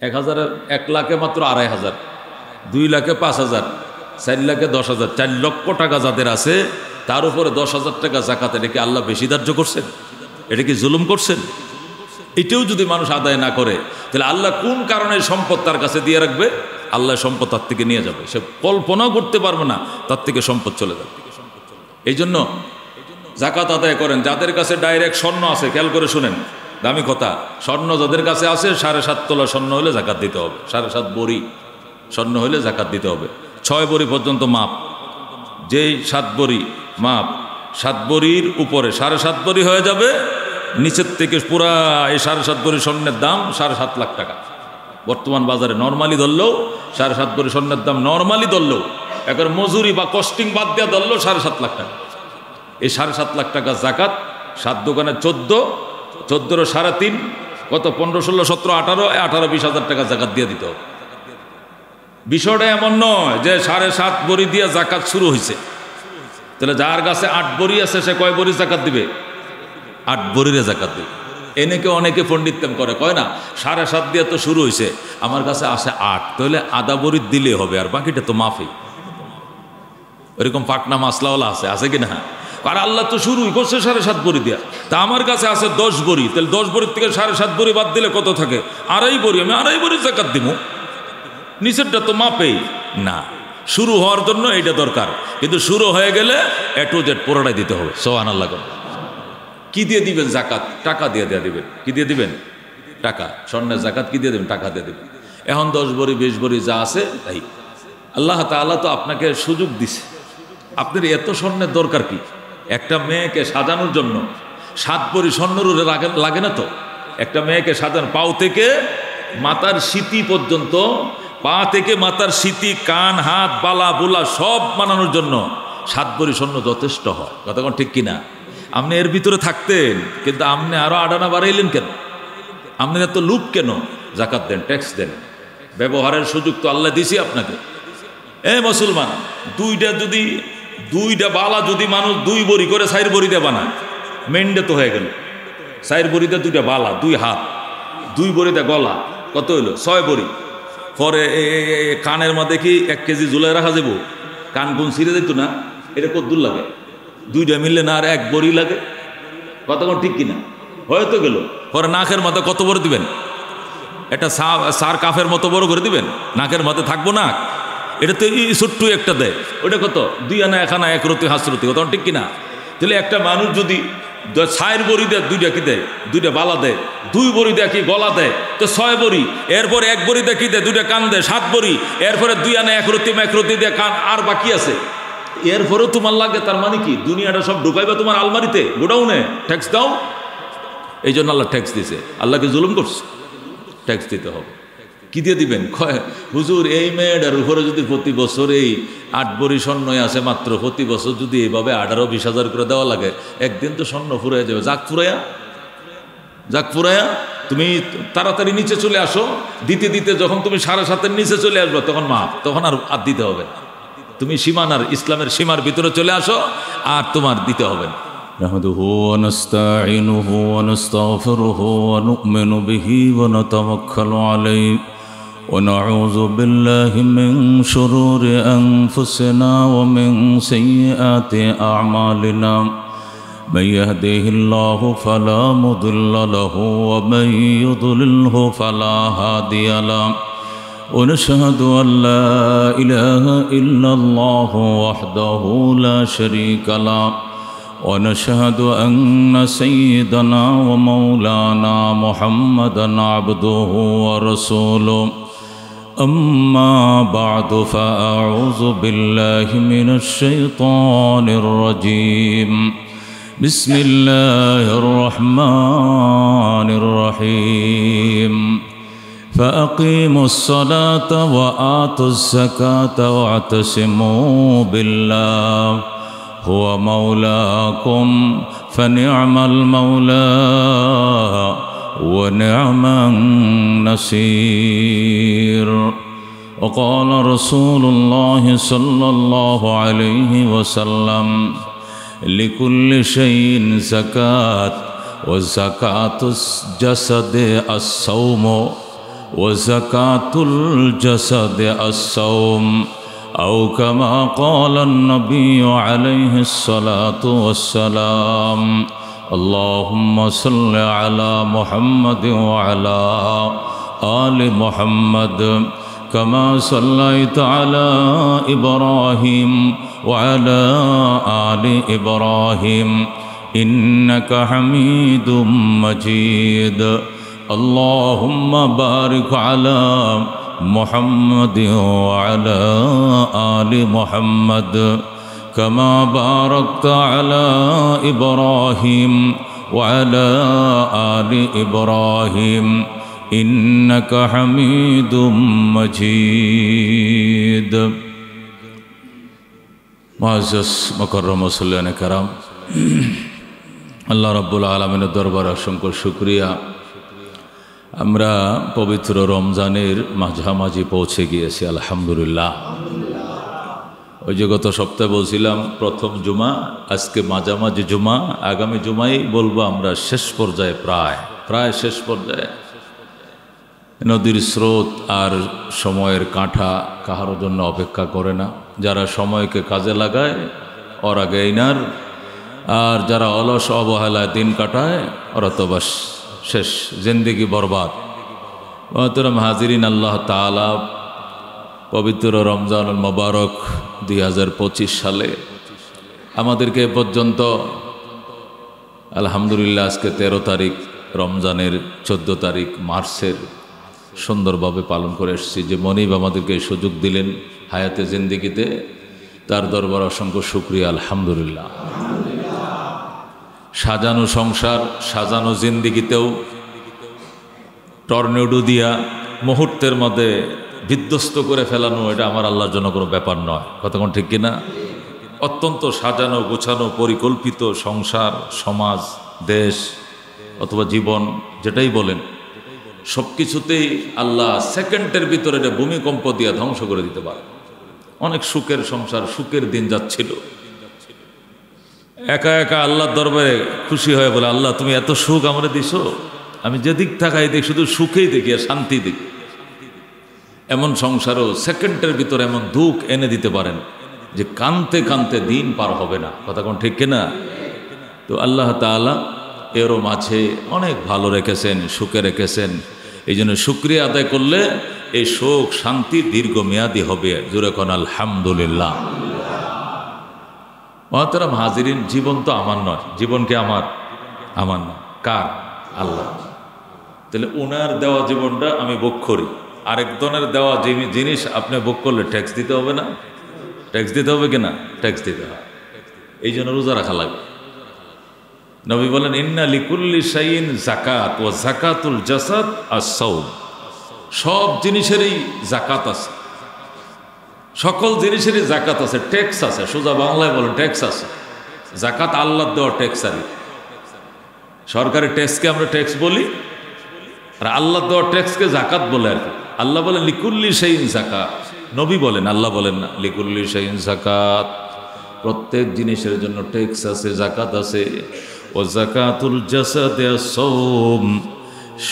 1000 1 লাখে মাত্র 2500, 2 লাখে 5000, 4 লাখে 10,000, 4 লক্ষ টাকা যাদের আছে তার উপরে 10,000 টাকা যাকাত। এটা কি আল্লাহ বেশি ধার্য করছেন? এটা কি জুলুম করছেন? এটাও যদি মানুষ আদায় না করে তাহলে আল্লাহ কোন কারণে সম্পদ তার কাছে দিয়ে রাখবে? আল্লাহ সম্পদ তার থেকে নিয়ে যাবে, সে কল্পনাও করতে পারবে না, তার থেকে সম্পদ চলে যাবে। এই জন্য যাকাত আদায় করেন। যাদের কাছে ডাইরেক্ট স্বর্ণ আছে, খেয়াল করে শুনেন, দামি কথা, স্বর্ণ যাদের কাছে আছে 7.5 তোলা স্বর্ণ হলে যাকাত দিতে হবে, 7.5 বড়ি স্বর্ণ হলে যাকাত দিতে হবে। 6 বড়ি পর্যন্ত মাপ, যেই 7 বড়ি মাপ, 7 বড়ির উপরে 7.5 বড়ি হয়ে যাবে, নিচের থেকে পুরা এই 7.5 বড়ি স্বর্ণের দাম 7.5 লাখ টাকা। বর্তমান বাজারে নর্মালি ধরলেও 7.5 বড়ি স্বর্ণের দাম নর্মালি ধরলেও, এখন মজুরি বা কস্টিং বাদ দেওয়া ধরলেও 7.5 লাখ টাকা। এই 7.5 লাখ টাকা জাকাত 7 দোকানে 14, 14 3.5 কত, 15, 16, 17, 18, 20 হাজার টাকা জাকাত দিয়ে দিতে হবে। বিষয়টা এমন নয় যে 7.5 বড়ি দিয়ে জাকাত শুরু হয়েছে। তাহলে যার কাছে 8 বড়ি আছে সে কয় বড়ি জাকাত দিবে? 8 বড়িরে জাকাত দিবে। এনেকে অনেকে পণ্ডিতম করে, কয় না 7.5 দিয়ে তো শুরু হয়েছে, আমার কাছে আসে 8, তাহলে আধা বড়ি দিলে হবে, আর বাকিটা তো মাফি। এরকম পাটনা মাসলাওয়ালা আছে কি না? আর আল্লাহ তো শুরুই করছে 7.5 বড়ি দিয়া, তা আমার কাছে আছে 10 বড়ি, তাহলে 10 বড়ির থেকে 7.5 বড়ি বাদ দিলে কত থাকে? 2.5 বড়ি, আমি 2.5 বড়ি জাকাত দিব, নিচেরটা তো মাপেই না। শুরু হওয়ার জন্য এইটা দরকার, কিন্তু শুরু হয়ে গেলে A to Z পুরোটাই দিতে হবে। সুবহানাল্লাহ। কি দিয়ে দিবেন জাকাত? টাকা দিয়ে দিবেন। কি দিয়ে দিবেন? টাকা। স্বর্ণের জাকাত কি দিয়ে দেবেন? টাকা দিয়ে দেবেন। এখন 10 বড়ি 20 বড়ি যা আছে তাই। আল্লাহ তাআলা তো আপনাকে সুযোগ দিছে, আপনার এত স্বর্ণের দরকার কি? একটা মেয়েকে সাজানোর জন্য 7 বড়ি স্বর্ণের লাগে না তো? একটা মেয়েকে সাজানো, পাও থেকে মাথার সিতি পর্যন্ত, পা থেকে মাথার সিতি, কান, হাত, বালা বুলা সব বানানোর জন্য 7 বড়ি স্বর্ণ যথেষ্ট হয়। কতক্ষণ ঠিক কিনা? আপনি এর ভিতরে থাকতেন, কিন্তু আপনি আরো আডানা বাড়াইলেন কেন? আপনার এত লুপ কেন? জাকাত দেন, ট্যাক্স দেন, ব্যবহারের সুযোগ তো আল্লাহ দিছি আপনাকে। মুসলমান, দুইটা বালা যদি মানুষ 2 বড়ি করে 4 বড়ি দিয়ে বানায়, মেন্ডে তো হয়ে গেল। 4 বড়িতে 2টা বালা, 2 হাত, 2 বড়িতে গলা, কত হইলো? 6 বড়ি। পরে কানের মধ্যে কি 1 কেজি ঝুলাই রাখা যাব? কান গুন ছিঁড়ে যেত না? এটা কত দূর লাগে? 2টা মিললে না আর 1 বড়ি লাগে? কতক্ষণ ঠিক কিনা? হয়তো গেল। পরে নাকের মধ্যে কত বড় দিবেন? এটা সার কাফের মতো বড় করে দিবেন, নাকের মধ্যে থাকবো না। এটা তো ছোট্ট একটা দেয়, ওটা কত? 2 আনা 1 আনা 1 রতি হাসরতি, কত ঠিক কিনা? তাহলে একটা মানুষ যদি 4 বড়ি দেয়, 2টা কি দেয়? 2টা বালা দেয়, 2 বড়ি দেয় কি গলা দেয়, তো 6 বড়ি। এরপরে 1 বড়ি দেয় কি দেয়? 2টা কান দেয়, 7 বড়ি। এরপরে 2 আনা 1 রতি দেয় কান, আর বাকি আছে। এরপরেও তোমার লাগে, তার মানে কি? দুনিয়াটা সব ঢুকাইবে তোমার আলমারিতে, গোডাউনে। ট্যাক্স দাও। এই জন্য আল্লাহ ট্যাক্স দিছে। আল্লাহকে জুলুম করছে, ট্যাক্স দিতে হবে। কি দিয়ে দিবেন? হুজুর, এই মেয়েটার উপরে যদি প্রতি বছর এই 8 বড়ি স্বর্ণই আছে মাত্র, প্রতি বছর যদি এইভাবে 18-20 হাজার করে দেওয়া লাগে, একদিন তো স্বর্ণ ফুরাইয়া যাবে। যাক ফুরাইয়া তুমি তাড়াতাড়ি নিচে চলে আসো। দিতে দিতে যখন তুমি 7.5-এর নিচে চলে আসবে, তখন মাপ, তখন আর দিতে হবে না। তুমি সীমানার, ইসলামের সীমার ভিতরে চলে আসো, আর তোমার দিতে হবে না। نحمده ونستعينه ونستغفره ونؤمن به ونتوكل عليه ونعوذ بالله من شرور أنفسنا ومن سيئات أعمالنا من يهده الله فلا مضل له ومن يضلله فلا هادي له ونشهد أن لا إله إلا الله وحده لا شريك له ونشهد أن سيدنا ومولانا محمدا عبده ورسوله أما بعد فأعوذ بالله من الشيطان الرجيم بسم الله الرحمن الرحيم فأقيموا الصلاة وآتوا الزكاة واعتصموا بالله هو مولاكم فنعم المولى ونعم النصير وقال رسول الله صلى الله عليه وسلم لكل شيء زكاة وزكاة الجسد الصوم وزكاة الجسد الصوم أو كما قال النبي عليه الصلاة والسلام اللهم صل على محمد وعلى آل محمد كما صليت على إبراهيم وعلى آل إبراهيم إنك حميد مجيد اللهم بارك على محمد وعلى آل محمد كما باركت على إبراهيم وعلى آل إبراهيم إنك حميد مجيد معزز مكرم মুসল্লিয়ান کرام আল্লাহ রাব্বুল আলামিনের দরবারে অসংখ্য শুকরিয়া আমরা পবিত্র রমজানের মাঝামাঝি পৌঁছে গিয়েছি আলহামদুলিল্লাহ। ওই যে গত সপ্তাহে বলছিলাম প্রথম জুমা, আজকে মাঝামাঝি জুমা, আগামী জুমাই বলবো আমরা শেষ পর্যায়ে, প্রায় শেষ পর্যায়ে। নদীর স্রোত আর সময়ের কাঁটা কাহারও জন্য অপেক্ষা করে না। যারা সময়কে কাজে লাগায় ওরা গেইনার, আর যারা অলস অবহেলায় দিন কাটায় ওরা তো বাস শেষ, জিন্দেগি বরবাদ। মহতরম হাজিরিন, আল্লাহ তাআলা পবিত্র রমজানুল মোবারক 2025 সালে আমাদেরকে এ পর্যন্ত আলহামদুলিল্লাহ আজকে 13 তারিখ রমজানের 14 তারিখ মার্চের সুন্দরভাবে পালন করে এসেছি। যে মনিব আমাদেরকে এই সুযোগ দিলেন হায়াতে জিন্দেগিতে, তার দরবার অসংখ্য শুকরিয়া আলহামদুলিল্লাহ। সাজানো সংসার, সাজানো জিন্দেগিতেও টর্নেডো দিয়া মুহূর্তের মধ্যে বিধ্বস্ত করে ফেলানো, এটা আমার আল্লাহর জন্য কোনো ব্যাপার নয়। কতক্ষণ ঠিক কিনা? অত্যন্ত সাজানো গোছানো পরিকল্পিত সংসার, সমাজ, দেশ অথবা জীবন যেটাই বলেন, সব কিছুতেই আল্লাহ সেকেন্ডের ভিতরে ভূমিকম্প দিয়া ধ্বংস করে দিতে পারে। অনেক সুখের সংসার, সুখের দিন যাচ্ছিল, একা একা আল্লাহর দরবারে খুশি হয়ে বলে, আল্লাহ তুমি এত সুখ আমরা দিছো, আমি যেদিক থাকাই দেখি শুধু সুখেই দেখি আর শান্তি দেখি। এমন সংসারও সেকেন্ডের ভিতরে এমন দুঃখ এনে দিতে পারেন যে কানতে কানতে দিন পার হবে না। কথা কোন ঠিক কিনা? তো আল্লাহ তাআলা এরও মাঝে অনেক ভালো রেখেছেন, সুখে রেখেছেন। এই জন্য শুকরিয়া আদায় করলে এই সুখ শান্তি দীর্ঘমেয়াদী হবে। জোরে কোন আলহামদুলিল্লাহ। মহতরম হাজিরিন, জীবন তো আমার নয়, জীবনকে আমার না, কার? আল্লাহ। তাহলে ওনার দেওয়া জীবনটা আমি ভোগ করি, আরেকজনের দেওয়া জিনিস আপনি ভোগ করলে ট্যাক্স দিতে হবে না? ট্যাক্স দিতে হবে কিনা? ট্যাক্স দিতে হবে। এই জন্য রোজা রাখা লাগবে। নবী বলেন, ইন্না লিকুল্লি শাইইন যাকাত ওয়া যাকাতুল জাসাদ আস-সাওম। সব জিনিসেরই যাকাত আছে, সকল জিনিসেরই যাকাত আছে, ট্যাক্স আছে। সোজা বাংলায় বলেন ট্যাক্স আছে। যাকাত আল্লাহর দেওয়া ট্যাক্স। আর সরকারি ট্যাক্সকে আমরা ট্যাক্স বলি, আর আল্লাহর দেওয়া ট্যাক্সকে যাকাত বলে আর কি। আল্লাহ বলেন লিকুল্লি শাইইন যাকাত, নবী বলেন, আল্লাহ বলেন না। লিকুল্লি শাইইন যাকাত, প্রত্যেক জিনিসের জন্য ট্যাক্স আছে, যাকাত আছে। ও যাকাতুল জাসাদি আস-সাওম,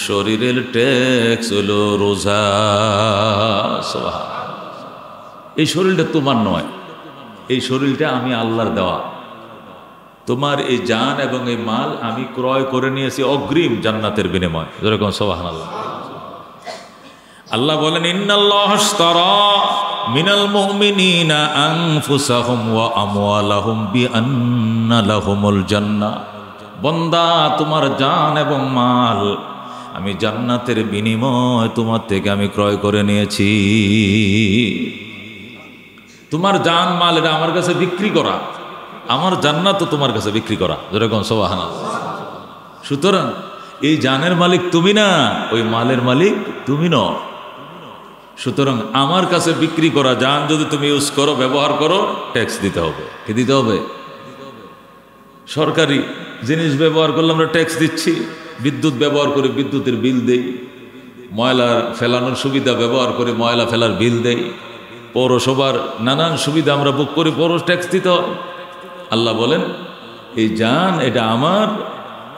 শরীরের ট্যাক্স হলো রোজা। এই শরীরটা তোমার নয়, এই শরীরটা আমি আল্লাহর দেওয়া। তোমার এই জান এবং এই মাল আমি ক্রয় করে নিয়েছি অগ্রিম জান্নাতের বিনিময়। যেরকম সুবহানাল্লাহ। আল্লাহ বলেন, ইন্নাল্লাহা আশতারা মিনাল মুমিনিনা আনফুসাহুম ওয়া আমওয়ালাহুম বিআন্না লাহুমুল জান্নাহ। বান্দা, তোমার জান এবং মাল আমি জান্নাতের বিনিময় তোমার থেকে আমি ক্রয় করে নিয়েছি। তোমার জান মাল এটা আমার কাছে বিক্রি করা, আমার জান্নাত তোমার কাছে বিক্রি করা। যেরকম সুবহানাল্লাহ। সুতরাং এই জানের মালিক তুমি না, ওই মালের মালিক তুমি নও। সুতরাং আমার কাছে বিক্রি করা জান যদি তুমি ইউজ করো, ব্যবহার করো, ট্যাক্স দিতে হবে। কি দিতে হবে? সরকারি জিনিস ব্যবহার করলে আমরা ট্যাক্স দিচ্ছি। বিদ্যুৎ ব্যবহার করে বিদ্যুতের বিল দেই, ময়লা ফেলানোর সুবিধা ব্যবহার করে ময়লা ফেলার বিল দেই, পৌরসভার নানান সুবিধা আমরা বুক করি, পৌর ট্যাক্স দিতে হয়। আল্লাহ বলেন, এই জান এটা আমার,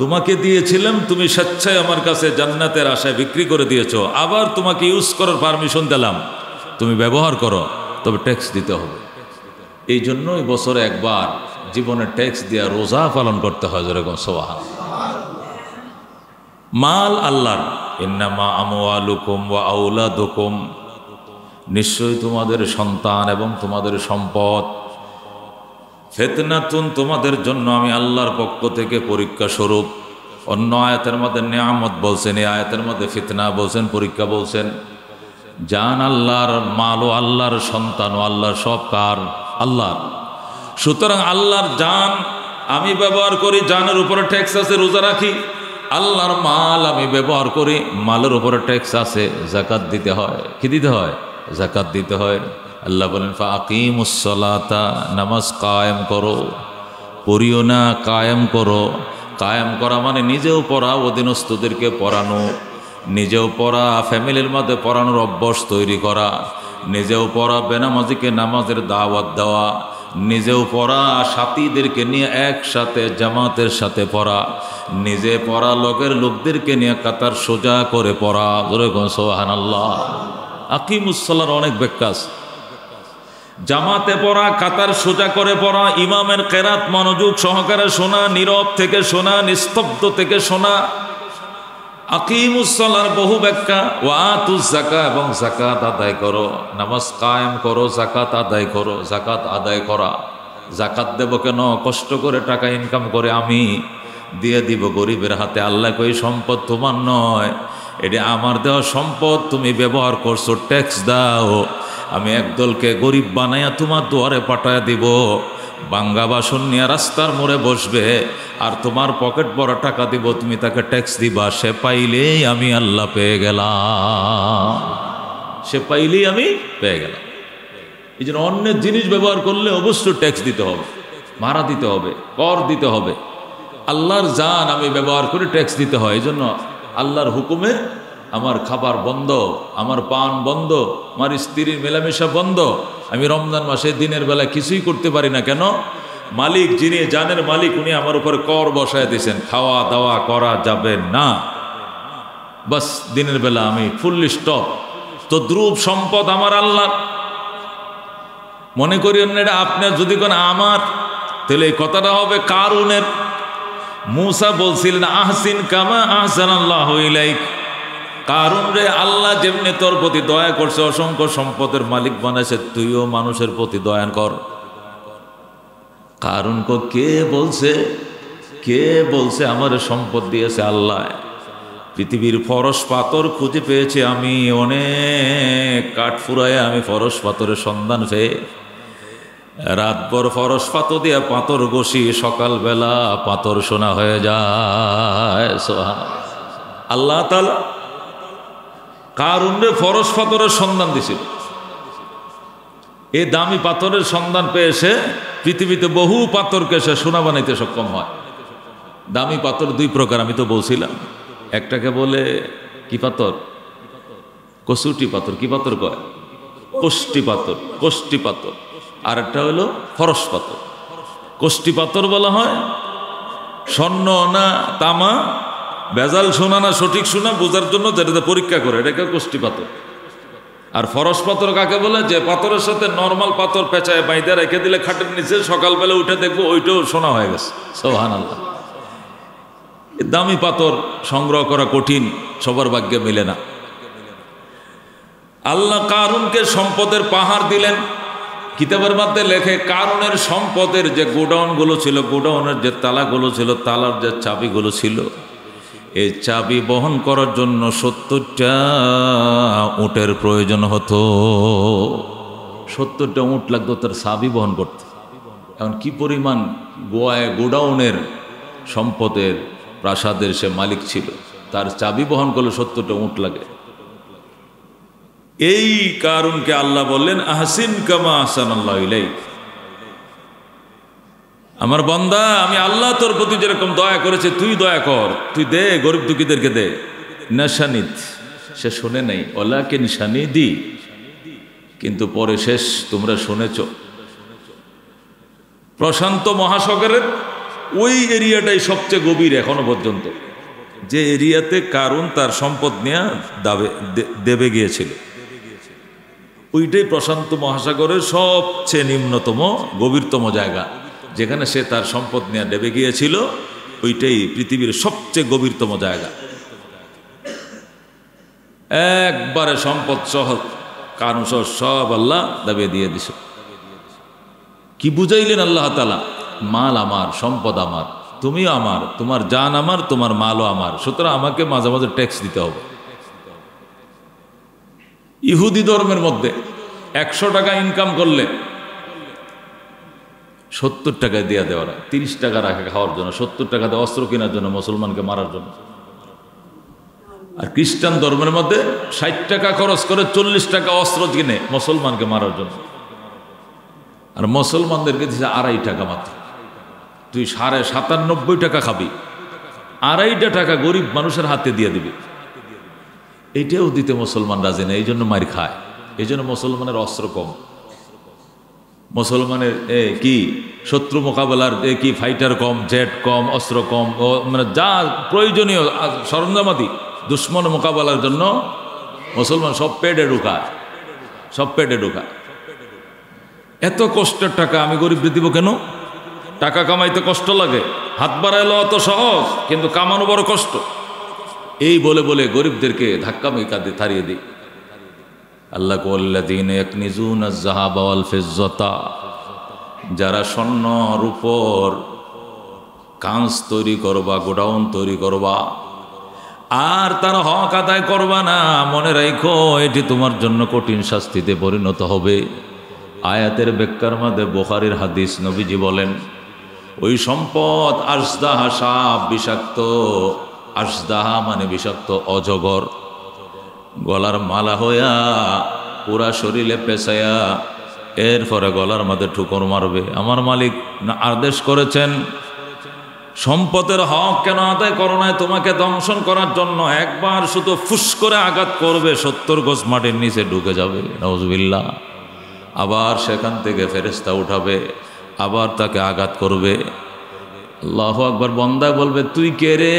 তোমাকে দিয়েছিলাম, তুমি স্বেচ্ছায় আমার কাছে জান্নাতের আশায় বিক্রি করে দিয়েছ, আবার তোমাকে ইউজ করার পারমিশন দিলাম, তুমি ব্যবহার করো, তবে ট্যাক্স দিতে হবে। এই জন্যই বছরে একবার জীবনে ট্যাক্স দিয়া রোজা পালন করতে হয়। যেরকম সুবহান। মাল আল্লাহর, ইন্নামা আমওয়ালুকুম ওয়া আওলাদুকুম, নিশ্চয়ই তোমাদের সন্তান এবং তোমাদের সম্পদ ফিতনাতুন, তোমাদের জন্য আমি আল্লাহর পক্ষ থেকে পরীক্ষা স্বরূপ। অন্য আয়াতের মধ্যে নিয়ামত বলছেন, এই আয়াতের মধ্যে ফিতনা বলছেন, পরীক্ষা বলছেন। জান আল্লাহর, মালও আল্লাহর, সন্তানও আল্লাহর, সব কার? আল্লাহর। সুতরাং আল্লাহর জান আমি ব্যবহার করি, জানের উপরে ট্যাক্স আছে, রোজা রাখি। আল্লাহর মাল আমি ব্যবহার করি, মালের উপরে ট্যাক্স আছে, যাকাত দিতে হয়। কি দিতে হয়? যাকাত দিতে হয়। আল্লাহ বলেন ফাকিমুস সালাতা, নামাজ কায়েম করো, পড়িও না, কায়েম করো। কায়েম করা মানে নিজেও পড়া, অধীনস্থদেরকে পড়ানো, নিজেও পড়া, ফ্যামিলির মধ্যে পড়ানোর অভ্যাস তৈরি করা, নিজেও পড়া, বেনামাজিকে নামাজের দাওয়াত দেওয়া, নিজেও পড়া, সাথীদেরকে নিয়ে একসাথে জামাতের সাথে পড়া, নিজে পড়া, লোকদেরকে নিয়ে কাতার সোজা করে পড়া। সুবহানাল্লাহ। আকিমুস সালার অনেক ব্যাখ্যা আছে। জামাতে পড়া, কাতার সোজা করে পড়া, ইমামের কেরাত মনোযোগ সহকারে শোনা, নীরব থেকে শোনা, নিস্তব্ধ থেকে শোনা। আকিমুস সালার বহু ব্যাখ্যা। ওয়াতুজ যাকাত, এবং যাকাত আদায় করো। নামাজ কায়েম করো, যাকাত আদায় করো। যাকাত আদায় করা, যাকাত দেব কেন? কষ্ট করে টাকা ইনকাম করে আমি দিয়ে দিব গরিবের হাতে। আল্লাহ কই সম্পদ তোমার নয়, এটা আমার দেওয়া সম্পদ, তুমি ব্যবহার করছো, ট্যাক্স দাও। আমি একদলকে গরিব বানাইয়া তোমার দুয়ারে পাঠায় দিব, বাঙ্গা বাসন নিয়ে রাস্তার মোড়ে বসবে, আর তোমার পকেট ভরা টাকা দিব, তুমি তাকে ট্যাক্স দিবা। সে পাইলেই আমি আল্লাহ পেয়ে গেলাম, সে পাইলেই আমি পেয়ে গেলাম। এই জন্য অন্যের জিনিস ব্যবহার করলে অবশ্যই ট্যাক্স দিতে হবে, ভাড়া দিতে হবে, কর দিতে হবে। আল্লাহর জান আমি ব্যবহার করে ট্যাক্স দিতে হয়। এই জন্য আল্লাহর হুকুমে আমার খাবার বন্ধ, আমার পান বন্ধ, আমার স্ত্রীর মেলামেশা বন্ধ। আমি রমজান মাসে দিনের বেলা কিছুই করতে পারি না। কেন? মালিক যিনি জানের মালিক, উনি আমার উপর কর বসায় দিয়েছেন, খাওয়া দাওয়া করা যাবে না। বাস দিনের বেলা আমি ফুল স্টপ। তো দ্রুপ সম্পদ আমার আল্লাহ। মনে করি এটা আপনার যদি কোন আমার, তাহলে এই কথাটা হবে কারুনের। মূসা বলছিলেন আহসিন কামা আহসানাল্লাহু ইলাইক। কারুন রে, আল্লাহ যেমনি তোর প্রতি দয়া করছে, অসংখ্য সম্পদের মালিক বানাইছে, তুইও মানুষের প্রতি দয়া কর। কারুন কে বলছে আমার সম্পদ দিয়েছে আল্লাহ? পৃথিবীর ফরস পাথর খুঁজে পেয়েছে আমি, অনেক কাঠ ফুরায় আমি ফরস পাথরের সন্ধান পেয়ে রাতভর ফরস পাথর দিয়ে পাথর ঘষি, সকালবেলা পাথর সোনা হয়ে যায়। সুবহানাল্লাহ। আল্লাহ তাআলা কারুনরে ফরস পাথরের সন্ধান দিছিল। এই দামি পাথরের সন্ধান পেয়ে সে পৃথিবীতে বহু পাথরকে সে সোনা বানাইতে সক্ষম হয়। দামি পাথর দুই প্রকার, আমি তো বলছিলাম। একটাকে বলে কি পাথর? কসুটি পাথর। কি পাথর কয়? কোষ্টি পাথর। আর একটা হলো ফরস পাথর। কোষ্টি পাথর বলা হয় স্বর্ণ না তামা, ভেজাল সোনা না সঠিক সোনা বোঝার জন্য যেটাতে পরীক্ষা করে, এটাকে কোষ্টি পাথর। আর ফরস পাথর কাকে বলে? যে পাথরের সাথে নর্মাল পাথর পেঁচায় বাইদা রেখে দিলে খাটের নিচে, সকালবেলা উঠে দেখবো ওইটাও সোনা হয়ে গেছে। সুবহানাল্লাহ। দামি পাথর সংগ্রহ করা কঠিন, সবার ভাগ্যে মিলে না। আল্লাহ কারুনকে সম্পদের পাহাড় দিলেন। কিতাবের মধ্যে লেখে কারুনের সম্পদের যে গোডাউনগুলো ছিল, গোডাউনের যে তালাগুলো ছিল, তালার যে চাবিগুলো ছিল, এই চাবি বহন করার জন্য 70টা উটের প্রয়োজন হতো। 70টা উট লাগতো তার চাবি বহন করতে। এখন কি পরিমাণ গোডাউনের সম্পদের, প্রাসাদের সে মালিক ছিল, তার চাবি বহন করলে 70টা উট লাগে। এই কারুনকে আল্লাহ বললেন আহসিন কামা আহসানাল্লাহু ইলাইক। আমার বান্দা, আমি আল্লাহ তোর প্রতি যেরকম দয়া করেছে তুই দয়া কর, তুই দে, গরিব দুঃখীদেরকে দে। নাশানিদ, সে শোনে নাই। ওয়ালাকিন শানিদি, কিন্তু পরে শেষ তোমরা শুনেছ। প্রশান্ত মহাসাগরের ওই এরিয়াটাই সবচেয়ে গভীর এখনো পর্যন্ত, যে এরিয়াতে কারুন তার সম্পদ নিয়ে দেবে গিয়েছিল, ওইটাই প্রশান্ত মহাসাগরের সবচেয়ে নিম্নতম গভীরতম জায়গা, যেখানে সে তার সম্পদ নিয়ে দেবে গিয়েছিল। ওইটাই পৃথিবীর সবচেয়ে গভীরতম জায়গা। একবারে সম্পদ সহ কারণ সব আল্লাহ দাবিয়ে দিয়ে দিছ। কি বুঝাইলেন আল্লাহ তাআলা? মাল আমার, সম্পদ আমার, তুমিও আমার, তোমার জান আমার, তোমার মালও আমার, সুতরাং আমাকে মাঝে মাঝে ট্যাক্স দিতে হবে। ইহুদি ধর্মের মধ্যে 100 টাকা ইনকাম করলে 70 টাকায় দিয়ে দেওয়া, 30 টাকা রাখে খাওয়ার জন্য, 70 টাকা দিয়ে অস্ত্র কেনার জন্য, মুসলমানকে মারার জন্য। আর খ্রিস্টান ধর্মের মধ্যে 60 টাকা খরচ করে 40 টাকা অস্ত্র কিনে মুসলমানকে মারার জন্য। আর মুসলমানদেরকে দিচ্ছে 2.5 টাকা মাত্র। তুই 97.5 টাকা খাবি, 2.5 টাকা গরিব মানুষের হাতে দিয়ে দিবি। এইটাও দিতে মুসলমান রাজি না, এই জন্য মার খায়। এই জন্য মুসলমানের অস্ত্র কম, মুসলমানের কি শত্রু মোকাবেলার কি ফাইটার কম, জেট কম, অস্ত্র কম, মানে যা প্রয়োজনীয় সরঞ্জামাদি দুশ্মন মোকাবেলার জন্য মুসলমান সব পেটে ঢুকায়, সব পেটে ঢুকায়। এত কষ্টের টাকা আমি গরিবদের দিব কেন? টাকা কামাইতে কষ্ট লাগে, হাত বাড়াইলো অত সহজ, কিন্তু কামানো বড় কষ্ট। এই বলে বলে গরিবদেরকে ধাক্কা মেকা দিয়ে তাড়িয়ে দিই। আল্লাহ কোল্লাযীনা ইয়াকনিজুনা আয-যাহাবা ওয়াল ফিজ্জাতা, যারা স্বর্ণ রূপর কাঁচ তৈরি করবা, গোডাউন তৈরি করবা, আর তার হক আদায় করবা না, মনে রাখো এটি তোমার জন্য কঠিন শাস্তিতে পরিণত হবে। আয়াতের ব্যাখ্যার মধ্যে বুখারীর হাদিস, নবীজি বলেন ওই সম্পদ আশদাহা, সাপ বিষাক্ত, আশদাহা মানে বিষাক্ত অজগর, গলার মালা হইয়া পুরা শরীরে পেঁচাইয়া এরপরে গলার মধ্যে ঠুকর মারবে। আমার মালিক আদেশ করেছেন সম্পদের হক কেন আদায় করো না? তোমাকে দংশন করার জন্য। একবার শুধু ফুস করে আঘাত করবে, 70 গজ মাটির নিচে ঢুকে যাবে, নাউজুবিল্লাহ। আবার সেখান থেকে ফেরেশতা উঠাবে, আবার তাকে আঘাত করবে। আল্লাহু আকবার। বন্দা বলবে তুই কে রে?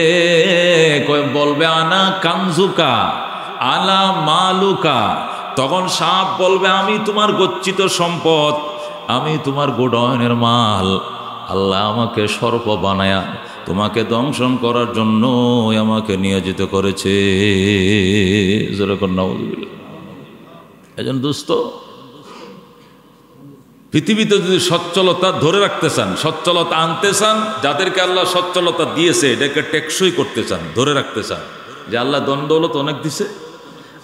বলবে আনা কানজুকা আলা মালুকা। তখন সাপ বলবে আমি তোমার গচ্ছিত সম্পদ, আমি তোমার গোডাউনের মাল। আল্লাহ আমাকে সর্প বানায়া তোমাকে দংশন করার জন্য আমাকে নিয়োজিত করেছে। যেরকম নাউজুবিল্লাহ। এজন দোস্ত, পৃথিবীতে যদি সচ্ছলতা ধরে রাখতে চান, সচ্ছলতা আনতে চান, যাদেরকে আল্লাহ সচ্ছলতা দিয়েছে এটাকে টেকসই করতে চান, ধরে রাখতে চান, যে আল্লাহ দণ্ডদৌলত অনেক দিছে,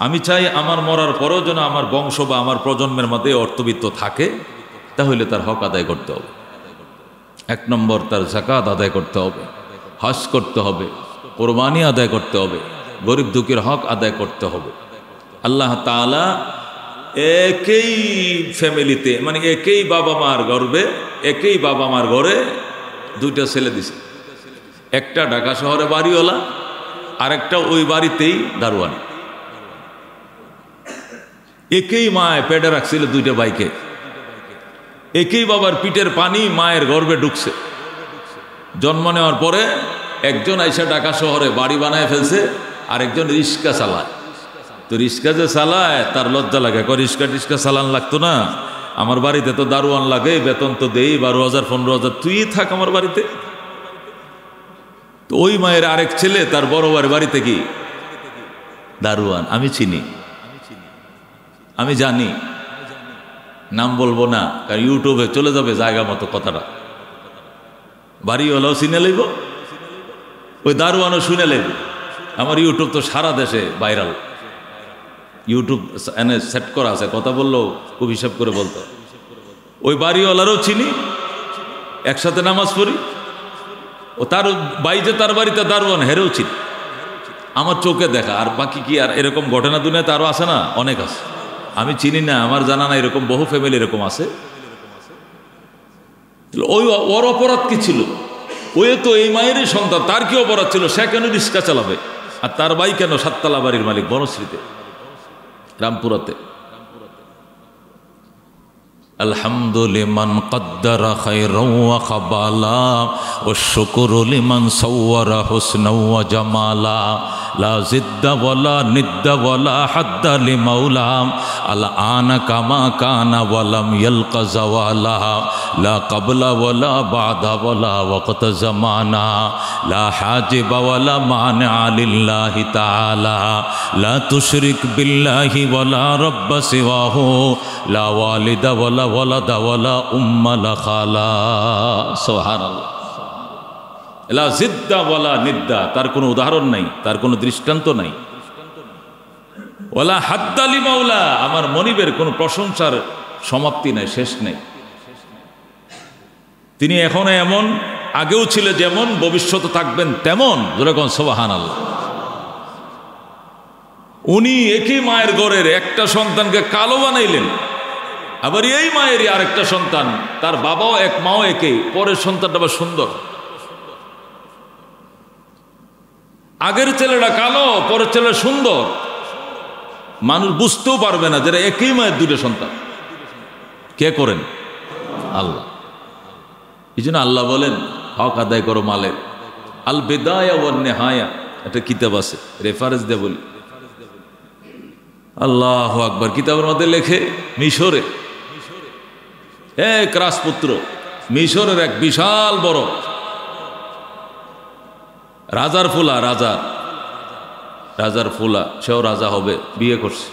আমি চাই আমার মরার পরেও যেন আমার বংশ বা আমার প্রজন্মের মধ্যে অর্থবিত্ত থাকে, তাহলে তার হক আদায় করতে হবে। 1 নম্বর তার যাকাত আদায় করতে হবে, হজ করতে হবে, কোরবানি আদায় করতে হবে, গরিব দুঃখীর হক আদায় করতে হবে। আল্লাহ তাআলা একই ফ্যামিলিতে, মানে একই বাবা মার গর্বে, একই বাবা মার ঘরে 2টা ছেলে দিছে। একটা ঢাকা শহরে বাড়িওয়ালা, আরেকটা ওই বাড়িতেই দারোয়ান। একই মায় পেটে রাখছিল 2টা ভাইকে, একই বাবার পিঠের পানি মায়ের গর্ভে ঢুকছে। জন্ম নেওয়ার পরে একজন আইসা ঢাকা শহরে বাড়ি বানায় ফেলছে, আরেকজন রিক্সা চালায়। তো রিক্সা যে চালায় তার লজ্জা লাগে, রিক্সা চালান লাগতো না, আমার বাড়িতে তো দারোয়ান লাগে, বেতন তো দেই 12,000 15,000, তুই থাক আমার বাড়িতে। তো ওই মায়ের আরেক ছেলে তার বড় বাড়িতে কি দারোয়ান। আমি চিনি, আমি জানি, নাম বলবো না, কারণ ইউটিউবে চলে যাবে জায়গা মতো কথাটা। বাড়িওয়ালাও চিনে লইব, ওই দারোয়ানও শুনে লইব। আমার ইউটিউব তো সারা দেশে ভাইরাল, ইউটিউব এনে সেট করা আছে, কথা বললেও খুব হিসাব করে বলতো। ওই বাড়িওয়ালারও চিনি, একসাথে নামাজ পড়ি, ও তার বাইরে তার বাড়িতে দারোয়ান, হেরেও চিনি, আমার চোখে দেখা। আর বাকি কি আর এরকম ঘটনা দুনিয়াতে আরও আছে না? অনেক আছে, আমি চিনি না, আমার জানা না, এরকম বহু ফ্যামিলি এরকম আছে। ওই ওর অপরাধ কি ছিল? ওই তো এই মায়েরই সন্তান, তার কি অপরাধ ছিল? সে কেন রিক্সা চালাবে? আর তার ভাই কেন 7তলা বাড়ির মালিক বনশ্রীতে, রামপুরাতে। الحمد لمن قدر خيرا وخبالا والشكر لمن صور حسنا وجمالا لا زد ولا ند ولا حد لمولى الآن كما كان ولم يلق زوالا لا قبل ولا بعد ولا وقت زمانا لا حاجب ولا مانع لله تعالى لا تشرك بالله ولا رب سواه لا والد ولا ولد ولا لا খালা সুবহানাল্লাহ লা জিদ্দা ওয়ালা নিদ্দা তার কোনো উদাহরণ নাই তার কোনো দৃষ্টান্ত নাই ওয়ালা হাদ্দা লি মাওলা আমার মনিবের কোনো প্রশংসার সমাপ্তি নাই শেষ নেই তিনি এখনো এমন আগেও ছিল যেমন ভবিষ্যতে থাকবেন তেমন যেরকম সুবহানাল্লাহ উনি একই মায়ের ঘরের একটা সন্তানকে কালো বানাইলেন আবার এই মায়েরই আরেকটা সন্তান তার বাবাও এক মাও একই পরের সন্তানটা আবার সুন্দর আগের ছেলেটা কালো পরের ছেলে সুন্দর মানুষ বুঝতেও পারবে না যারা একই মায়ের দুটো সন্তান কে করেন আল্লাহ এই জন্য আল্লাহ বলেন হক আদায় করো মালের আল বিদায়া ওয়ান নিহায়া একটা কিতাব আছে রেফারেন্স দিয়ে বলি আল্লাহু আকবার কিতাবের মধ্যে লেখে মিশরে এক রাজপুত্র মিশরের এক বিশাল বড় রাজার ফুলা রাজার ফুলা সেও রাজা হবে বিয়ে করছে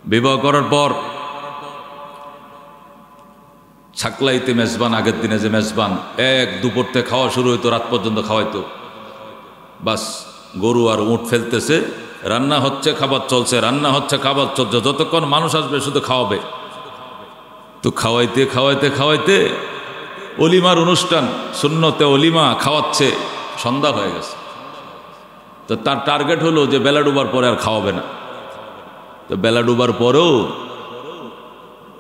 বিবাহ করার পর ছাকলাইতে মেজবান আগের দিনে যে মেজবান এক দুপুরতে খাওয়া শুরু হইতো রাত পর্যন্ত খাওয়াইতো বাস গরু আর উঁট ফেলতেছে রান্না হচ্ছে খাবার চলছে রান্না হচ্ছে খাবার চলছে যতক্ষণ মানুষ আসবে শুধু খাওয়াবে তো খাওয়াইতে খাওয়াইতে খাওয়াইতে অলিমার অনুষ্ঠান সুন্নতে অলিমা খাওয়াচ্ছে সন্ধ্যা হয়ে গেছে তো তার টার্গেট হলো যে বেলা ডুবার পরে আর খাওয়াবে না তো বেলা ডুবার পরেও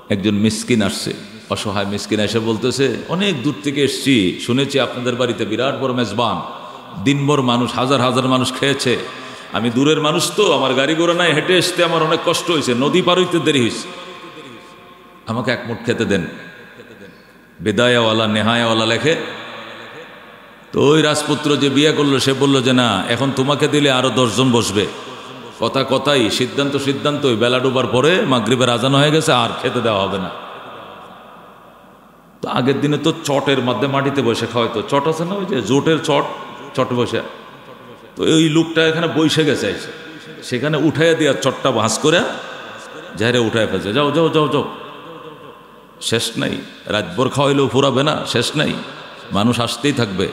একজন মিসকিন আসছে অসহায় মিসকিন এসে বলতেছে অনেক দূর থেকে এসছি শুনেছি আপনাদের বাড়িতে বিরাট বড় মেজবান দিনভর মানুষ হাজার হাজার মানুষ খেয়েছে আমি দূরের মানুষ তো আমার গাড়ি ঘোড়া নাই হেঁটে আসতে আমার অনেক কষ্ট হয়েছে নদী পার হইতে দেরি হয়েছে আমাকে এক মুঠ খেতে দেন বেদায়াওয়ালা নেহায়াওয়ালা লেখে তো ওই রাজপুত্র যে বিয়ে করলো সে বলল যে না এখন তোমাকে দিলে আরো 10 জন বসবে কথাই সিদ্ধান্ত ওই বেলা ডুবার পরে মাগরিবের আজান হয়ে গেছে আর খেতে দেওয়া হবে না তো আগের দিনে তো চটের মধ্যে মাটিতে বসে খাওয়াইতো চট আছে না ওই যে জোটের চটে বসে তো ওই লোকটা এখানে বসে গেছে সেখানে উঠাইয়া দেওয়ার চটটা ভাঁজ করে যাহারে উঠায় ফেলছে যাও যাও যাও যাও শেষ নাই রাতভর খাওয়াইলেও ফুরাবে না শেষ নাই মানুষ আসতেই থাকবে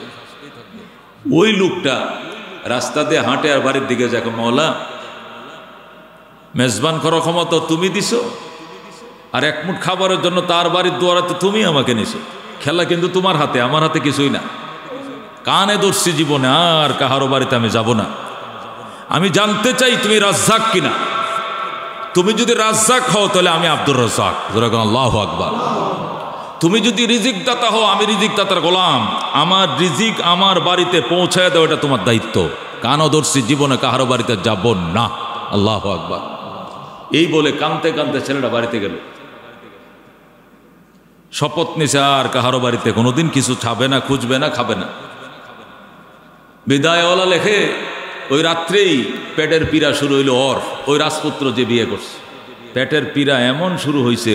ওই লোকটা রাস্তা দিয়ে হাঁটে আর বাড়ির দিকে যাকে মওলা মেজবান করার ক্ষমতা তুমি দিছো আর এক মুঠ খাবারের জন্য তার বাড়ির দুয়ারাতে তুমি আমাকে নিছো খেলা কিন্তু তোমার হাতে আমার হাতে কিছুই না কানে ধরছি জীবনে আর কাহারো বাড়িতে আমি যাব না আমি জানতে চাই তুমি রাজ্জাক কিনা তুমি যদি রাজ্জাক হও তাহলে আমি আব্দুর রাজ্জাক আল্লাহু আকবার তুমি যদি রিজিক দাতা হও আমি রিজিক দাতার গোলাম আমার রিজিক আমার বাড়িতে পৌঁছায় দাও এটা তোমার দায়িত্ব কানও ধরছি জীবনে কাহারো বাড়িতে যাব না আল্লাহু আকবার এই বলে কানতে কানতে ছেলেটা বাড়িতে গেল শপথ নিছে আর কাহারো বাড়িতে কোনোদিন কিছু খাবে না খুঁজবে না খাবে না বিদায়ওয়ালা লেখে ওই রাত্রেই পেটের পীড়া শুরু হইল ওই রাজপুত্র যে বিয়ে করছে পেটের পীড়া এমন শুরু হয়েছে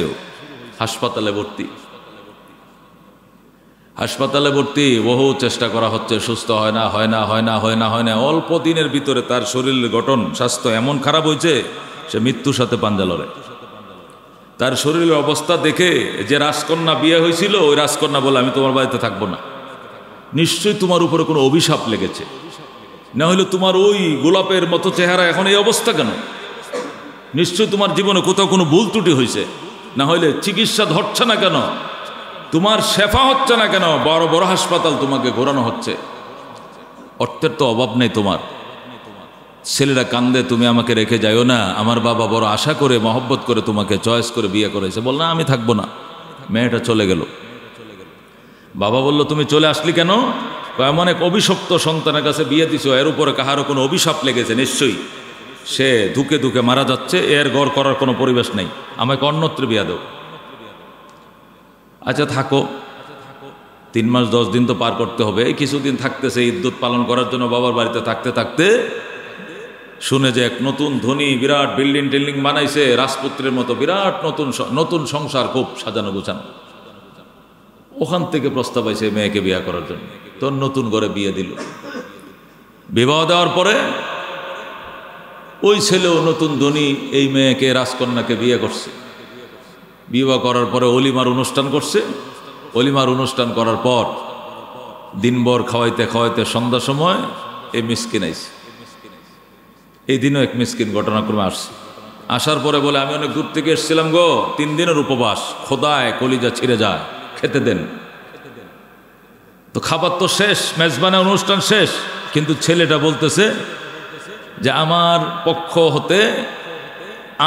হাসপাতালে ভর্তি বহু চেষ্টা করা হচ্ছে সুস্থ হয় না অল্প দিনের ভিতরে তার শরীরের গঠন স্বাস্থ্য এমন খারাপ হয়েছে সে মৃত্যুর সাথে পাঞ্জা লড়ে তার শরীরের অবস্থা দেখে যে রাজকন্যা বিয়ে হয়েছিল ওই রাজকন্যা বলে আমি তোমার বাড়িতে থাকবো না নিশ্চয়ই তোমার উপরে কোনো অভিশাপ লেগেছে না হলে তোমার ওই গোলাপের মতো চেহারা এখন এই অবস্থা কেন নিশ্চয়ই তোমার জীবনে কোথাও কোনো ভুল ত্রুটি হয়েছে না হলে চিকিৎসা ধরছে না কেন তোমার শেফা হচ্ছে না কেন বড় বড় হাসপাতাল তোমাকে ঘোরানো হচ্ছে অর্থের তো অভাব নেই তোমার ছেলেরা কান্দে তুমি আমাকে রেখে যাইও না আমার বাবা বড় আশা করে মহব্বত করে তোমাকে চয়েস করে বিয়ে করেছে বল না আমি থাকবো না মেয়েটা চলে গেল বাবা বলল তুমি চলে আসলি কেন এমন এক অভিশপ্ত সন্তানের কাছে বিয়ে দিছো এর উপরে কাহারও কোনো অভিশাপ লেগেছে নিশ্চয়ই সে ধুকে ধুকে মারা যাচ্ছে এর ঘর করার কোনো পরিবেশ নেই আমাকে অন্যত্র বিয়া দেও আচ্ছা থাকো, 3 মাস 10 দিন তো পার করতে হবে। এই কিছুদিন থাকতেছে ইদ্যুৎ পালন করার জন্য বাবার বাড়িতে থাকতে থাকতে শুনে যে এক নতুন ধনী বিরাট বিল্ডিং টিল্ডিং বানাইছে, রাজপুত্রের মতো বিরাট নতুন সংসার, খুব সাজানো গুছানো। ওখান থেকে প্রস্তাব আইছে মেয়েকে বিয়ে করার জন্য। তোর নতুন ঘরে বিয়ে দিল। বিবাহ দেওয়ার পরে ওই ছেলেও নতুন ধনী এই মেয়েকে, রাজকন্যাকে বিয়ে করছে। বিবাহ করার পরে অলিমার অনুষ্ঠান করছে। অলিমার অনুষ্ঠান করার পর দিনভর খাওয়াইতে খাওয়াইতে সন্ধ্যা সময় এই মিসকিন আইছে। এই দিনও এক মিসকিন ঘটনাক্রমে আসছে। আসার পরে বলে, আমি অনেক দূর থেকে এসেছিলাম গো, 3 দিনের উপবাস, খোদায় কলিজা ছিঁড়ে যায়, খেতে দেন। তো খাবার তো শেষ, মেজবানের অনুষ্ঠান শেষ, কিন্তু ছেলেটা বলতেছে যে আমার পক্ষ হতে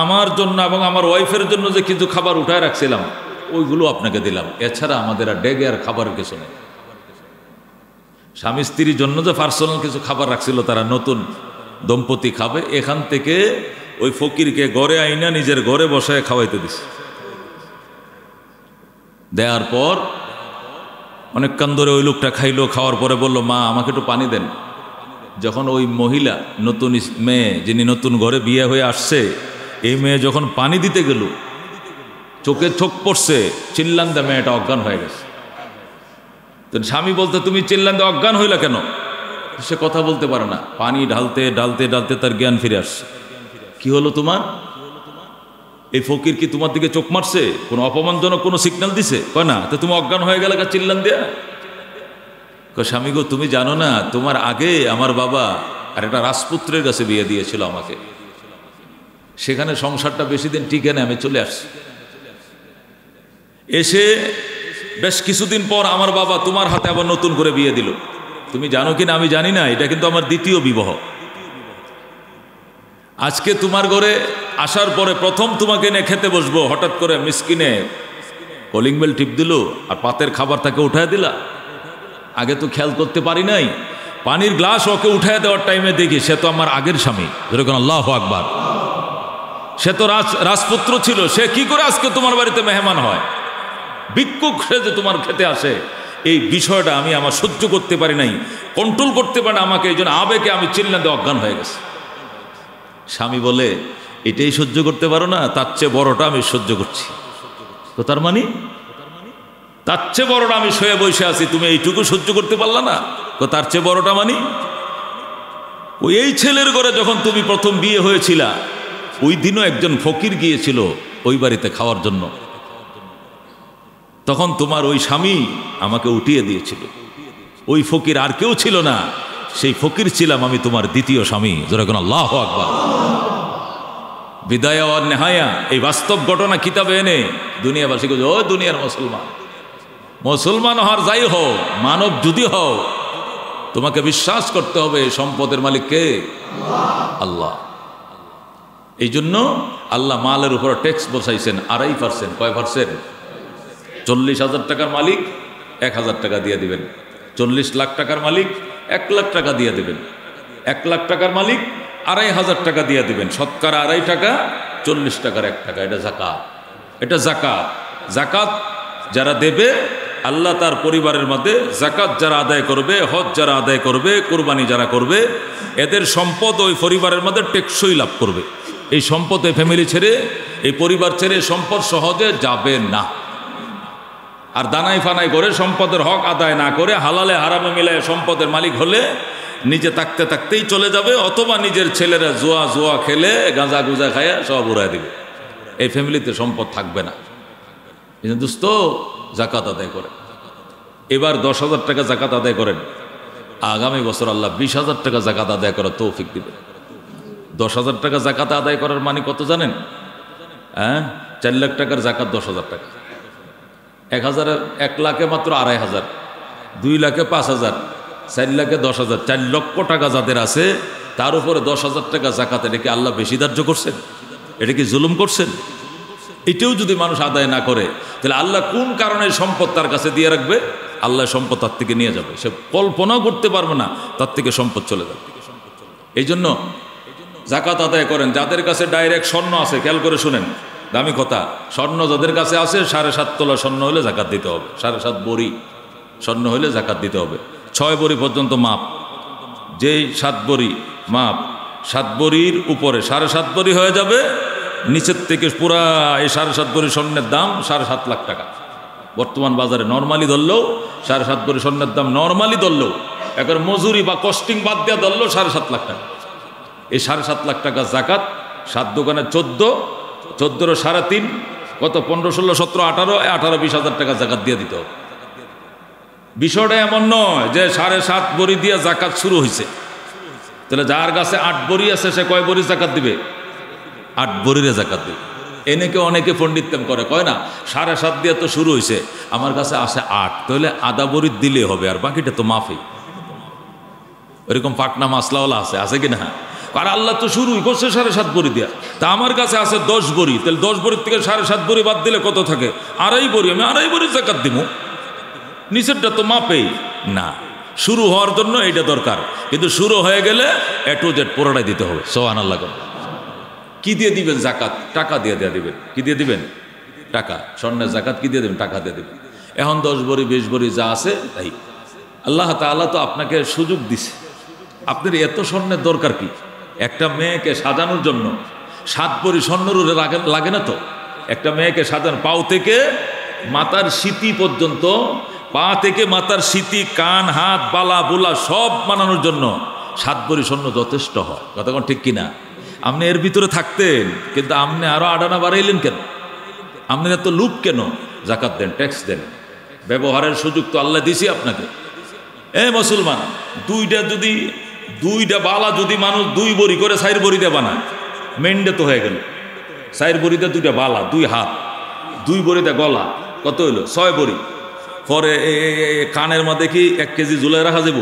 আমার জন্য এবং আমার ওয়াইফের জন্য যে কিছু খাবার উঠায় রাখছিলাম ওইগুলো আপনাকে দিলাম, এছাড়া আমাদের আর ডেগে আর খাবারের কিছু নেই। স্বামী স্ত্রীর জন্য যে পার্সোনাল কিছু খাবার রাখছিল তারা নতুন দম্পতি খাবে, এখান থেকে ওই ফকিরকে ঘরে আইনা নিজের ঘরে বসায় খাওয়াইতে দিছে। দেওয়ার পর অনেকক্ষণ ধরে ওই লোকটা খাইলো। খাওয়ার পরে বলল, মা আমাকে একটু পানি দেন। যখন ওই মহিলা, নতুন মেয়ে যিনি নতুন ঘরে বিয়ে হয়ে আসছে, এই মেয়ে যখন পানি দিতে গেল, চোখে চোখ পড়ছে, চিল্লান দে মেয়েটা অজ্ঞান হয়ে গেছে। তো স্বামী বলতে, তুমি চিল্লান দে অজ্ঞান হইলা কেন? সে কথা বলতে পারে না। পানি ঢালতে ঢালতে ঢালতে তার জ্ঞান ফিরে আসছে। কি হলো তোমার? এই ফকির কি তোমার দিকে চোখ মারছে? কোনো অপমানজনক কোনো সিগন্যাল দিছে? কয় না। তো তুমি অজ্ঞান হয়ে গেলে চিল্লান দেয়া? স্বামী গো, তুমি জানো না, তোমার আগে আমার বাবা আর একটা রাজপুত্রের কাছে বিয়ে দিয়েছিল আমাকে, সেখানে সংসারটা বেশি দিন টিকে না, আমি চলে আসছি। এসে বেশ কিছুদিন পর আমার বাবা তোমার হাতে আবার নতুন করে বিয়ে দিল। তুমি জানো কিনা আমি জানি না, এটা কিন্তু আমার দ্বিতীয় বিবাহ। আজকে তোমার ঘরে আসার পরে প্রথম তোমাকে নিয়ে খেতে বসবো, হঠাৎ করে মিসকিনে কলিং বেল টিপ দিল আর পাতের খাবার তাকে উঠায় দিলা। আগে তো খেয়াল করতে পারি নাই। পানির গ্লাস ওকে উঠায় দেওয়ার টাইমে দেখি সে তো আমার আগের স্বামী, যেরকম আল্লাহু আকবার, সে তো রাজপুত্র ছিল। সে কি করে আজকে তোমার বাড়িতে মেহমান হয়? ভিক্ষুক সে যে তোমার খেতে আসে, এই বিষয়টা আমি আমার সহ্য করতে পারি নাই, কন্ট্রোল করতে পারি না আমাকে। এই জন্য আবেগে আমি চিল্লাতে অজ্ঞান হয়ে গেছে। স্বামী বলে, এটাই সহ্য করতে পারো না? তার চেয়ে বড়টা আমি সহ্য করছি। তো তার মানে তার চেয়ে বড়টা আমি শুয়ে বসে আছি, তুমি এইটুকু সহ্য করতে পারলা না? তো তার চেয়ে বড়টা মানে ওই এই ছেলের ঘরে যখন তুমি প্রথম বিয়ে হয়েছিলা, ওই দিনও একজন ফকির গিয়েছিল ওই বাড়িতে খাওয়ার জন্য। তখন তোমার ওই স্বামী আমাকে উঠিয়ে দিয়েছিল। ওই ফকির আর কেউ ছিল না, সেই ফকির ছিলাম আমি, তোমার দ্বিতীয় স্বামী। যেরকম আল্লাহু আকবার। বিদায়া আর নেহায়া, এই বাস্তব ঘটনা কিতাবে এনে দুনিয়াবাসীকে, ও দুনিয়ার মুসলমান হওয়ার যাই হও, মানব যদি হও, তোমাকে বিশ্বাস করতে হবে সম্পদের মালিক কে? আল্লাহ। এই জন্য আল্লাহ মালের উপর ট্যাক্স বসাইছেন 2.5%। কয় পার্সেন্ট? 40,000 টাকার মালিক 1,000 টাকা দিয়ে দিবেন। 40 লাখ টাকার মালিক 1 লাখ টাকা দিয়ে দিবেন। 1 লাখ টাকার মালিক 2,500 টাকা দিয়ে দিবেন। শতকরা 2.5 টাকা, 40 টাকার 1 টাকা। এটা জাকাত। এটা জাকাত। জাকাত যারা দেবে, আল্লাহ তার পরিবারের মধ্যে জাকাত যারা আদায় করবে, হজ যারা আদায় করবে, কোরবানি যারা করবে, এদের সম্পদ ওই পরিবারের মধ্যে টেকসই লাভ করবে। এই সম্পদ এই ফ্যামিলি ছেড়ে, এই পরিবার ছেড়ে সম্পদ সহজে যাবে না। আর দানাই ফানাই করে সম্পদের হক আদায় না করে হালালে হারামে মিলায় সম্পদের মালিক হলে নিজে থাকতে থাকতেই চলে যাবে, অথবা নিজের ছেলেরা জুয়া খেলে গাঁজা গুজা খায়া সব উড়াই দিবে। এই ফ্যামিলিতে সম্পদ থাকবে না। দোস্ত, জাকাত আদায় করে এবার 10,000 টাকা জাকাত আদায় করেন, আগামী বছর আল্লাহ 20,000 টাকা জাকাত আদায় করার তৌফিক দিবে। 10,000 টাকা জাকাত আদায় করার মানে কত জানেন? 4 লাখ টাকার জাকাত 10,000 টাকা। 1 লাখে মাত্র 2,500, 2 লাখে 5,000, 4 লাখে 10,000, 4 লক্ষ টাকা যাদের আছে তার উপরে 10,000 টাকা জাকাত। এটা কি আল্লাহ বেশি ধার্য করছেন? এটা কি জুলুম করছেন? এটাও যদি মানুষ আদায় না করে, তাহলে আল্লাহ কোন কারণে সম্পদ তার কাছে দিয়ে রাখবে? আল্লাহ সম্পদ তার থেকে নিয়ে যাবে। সে কল্পনাও করতে পারবে না, তার থেকে সম্পদ চলে যাবে। এই জন্য জাকাত আদায় করেন। যাদের কাছে ডাইরেক্ট স্বর্ণ আছে, খেয়াল করে শুনেন, দামি কথা। স্বর্ণ যাদের কাছে আছে 7.5 তোলা স্বর্ণ হলে জাকাত দিতে হবে, 7.5 বড়ি স্বর্ণ হলে জাকাত দিতে হবে। 6 বড়ি পর্যন্ত মাপ, যেই 7 বড়ি মাপ, 7 বড়ির উপরে 7.5 বড়ি হয়ে যাবে, নিচের থেকে পুরা এই 7.5 বড়ি স্বর্ণের দাম 7.5 লাখ টাকা। বর্তমান বাজারে নর্মালি ধরলেও 7.5 বড়ি স্বর্ণের দাম নর্মালি ধরলেও, এখন মজুরি বা কস্টিং বাদ দেওয়া ধরলেও 7.5 লাখ টাকা। এই 7.5 লাখ টাকা জাকাত 7 দোকানে 14, 14 3.5 কত, 15, 16, 17, 18, 20 হাজার টাকা জাকাত দিয়ে দিতে হবে। বিষয়টা এমন নয় যে 7.5 বড়ি দিয়ে জাকাত শুরু হয়েছে। তাহলে যার কাছে 8 বড়ি আছে সে কয় বড়ি জাকাত দিবে? 8 বড়িরে জাকাত দিবে। এনেকে অনেকে পণ্ডিতকাম করে, কয় না 7.5 দিয়ে তো শুরু হয়েছে, আমার কাছে আছে 8, তাহলে আধা বড়ি দিলে হবে, আর বাকিটা তো মাফি। এরকম পাটনা মাসলাওয়ালা আছে কি না? আর আল্লাহ তো শুরুই করছে 7.5 বড়ি দিয়া, তা আমার কাছে আছে 10 বড়ি, তাহলে 10 বড়ির থেকে 7.5 বড়ি বাদ দিলে কত থাকে? 2.5 বড়ি, আমি 2.5 বড়ি জাকাত দিব, নিচেরটা তো মাপেই না। শুরু হওয়ার জন্য এইটা দরকার, কিন্তু শুরু হয়ে গেলে A to Z পুরোটাই দিতে হবে। সুবহানাল্লাহ। কি দিয়ে দিবেন জাকাত? টাকা দিয়ে দিবেন। কি দিয়ে দিবেন? টাকা। স্বর্ণের জাকাত কি দিয়ে দেবেন? টাকা দিয়ে দেবেন। এখন 10 বড়ি 20 বড়ি যা আছে তাই। আল্লাহ তাআলা তো আপনাকে সুযোগ দিছে, আপনার এত স্বর্ণের দরকার কি? একটা মেয়েকে সাজানোর জন্য 7 বড়ি স্বর্ণের লাগে না তো? একটা মেয়েকে সাজানো, পাও থেকে মাথার সিতি পর্যন্ত, পা থেকে মাথার সিতি, কান, হাত, বালা বোলা সব বানানোর জন্য 7 বড়ি স্বর্ণ যথেষ্ট হয়। কথা কোন ঠিক কিনা? আপনি এর ভিতরে থাকতেন, কিন্তু আপনি আরো আডানা বাড়াইলেন কেন? আপনার এত লুপ কেন? জাকাত দেন, ট্যাক্স দেন, ব্যবহারের সুযোগ তো আল্লাহ দিছি আপনাকে। মুসলমান, দুইটা বালা যদি মানুষ 2 বড়ি করে 4 বড়ি দিয়ে বানায়, মেন্ডে তো হয়ে গেল। 4 বড়িতে 2টা বালা, 2 হাত, 2 বড়িতে গলা, কত হইলো? 6 বড়ি। পরে কানের মধ্যে কি 1 কেজি ঝুলাই রাখা যাব?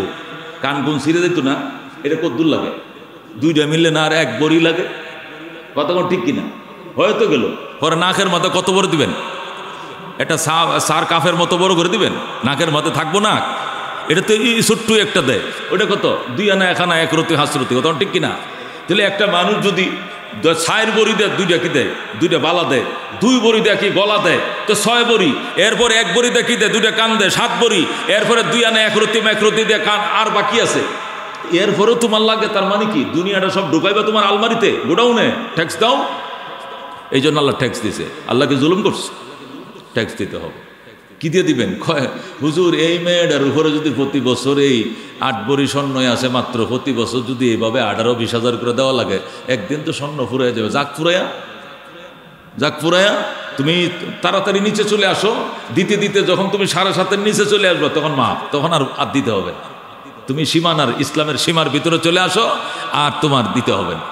কান গুন ছিঁড়ে যেত না? এটা কত দূর লাগে? 2টা মিললে না আর 1 বড়ি লাগে? কতক্ষণ ঠিক কিনা? হয়তো গেল। পরে নাকের মধ্যে কত বড় দিবেন? এটা সার কাফের মতো বড় করে দিবেন, নাকের মধ্যে থাকবো না। এটা তো ছোট্ট একটা দেয়, ওটা কত? 2 আনা 1 আনা 1 রতি হাসরতি। কত ঠিক কিনা? তাহলে একটা মানুষ যদি 4 বড়ি দেয়, 2টা কি দেয়? 2টা বালা দেয়, 2 বড়ি দেয় কি গলা দেয়, তো 6 বড়ি। এরপর 1 বড়ি দেয় কি দেয়? 2টা কান দেয়, 7 বড়ি। এরপরে 2 আনা 1 রতি দেয় কান, আর বাকি আছে। এরপরেও তোমার লাগে, তার মানে কি? দুনিয়াটা সব ঢুকাইবে তোমার আলমারিতে, গোডাউনে। ট্যাক্স দাও। এই জন্য আল্লাহ ট্যাক্স দিছে। আল্লাহকে জুলুম করছে, ট্যাক্স দিতে হবে। কি দিয়ে দিবেন? হুজুর, এই মেয়েটার উপরে যদি প্রতি বছর এই 8 বড়ি স্বর্ণই আছে মাত্র, প্রতি বছর যদি এইভাবে 18-20 হাজার করে দেওয়া লাগে, একদিন তো স্বর্ণ ফুরাইয়া যাবে। যাক ফুরাইয়া তুমি তাড়াতাড়ি নিচে চলে আসো। দিতে দিতে যখন তুমি 7.5-এর নিচে চলে আসবে, তখন মাপ, তখন আর দিতে হবে না। তুমি সীমানার, ইসলামের সীমার ভিতরে চলে আসো, আর তোমার দিতে হবে না।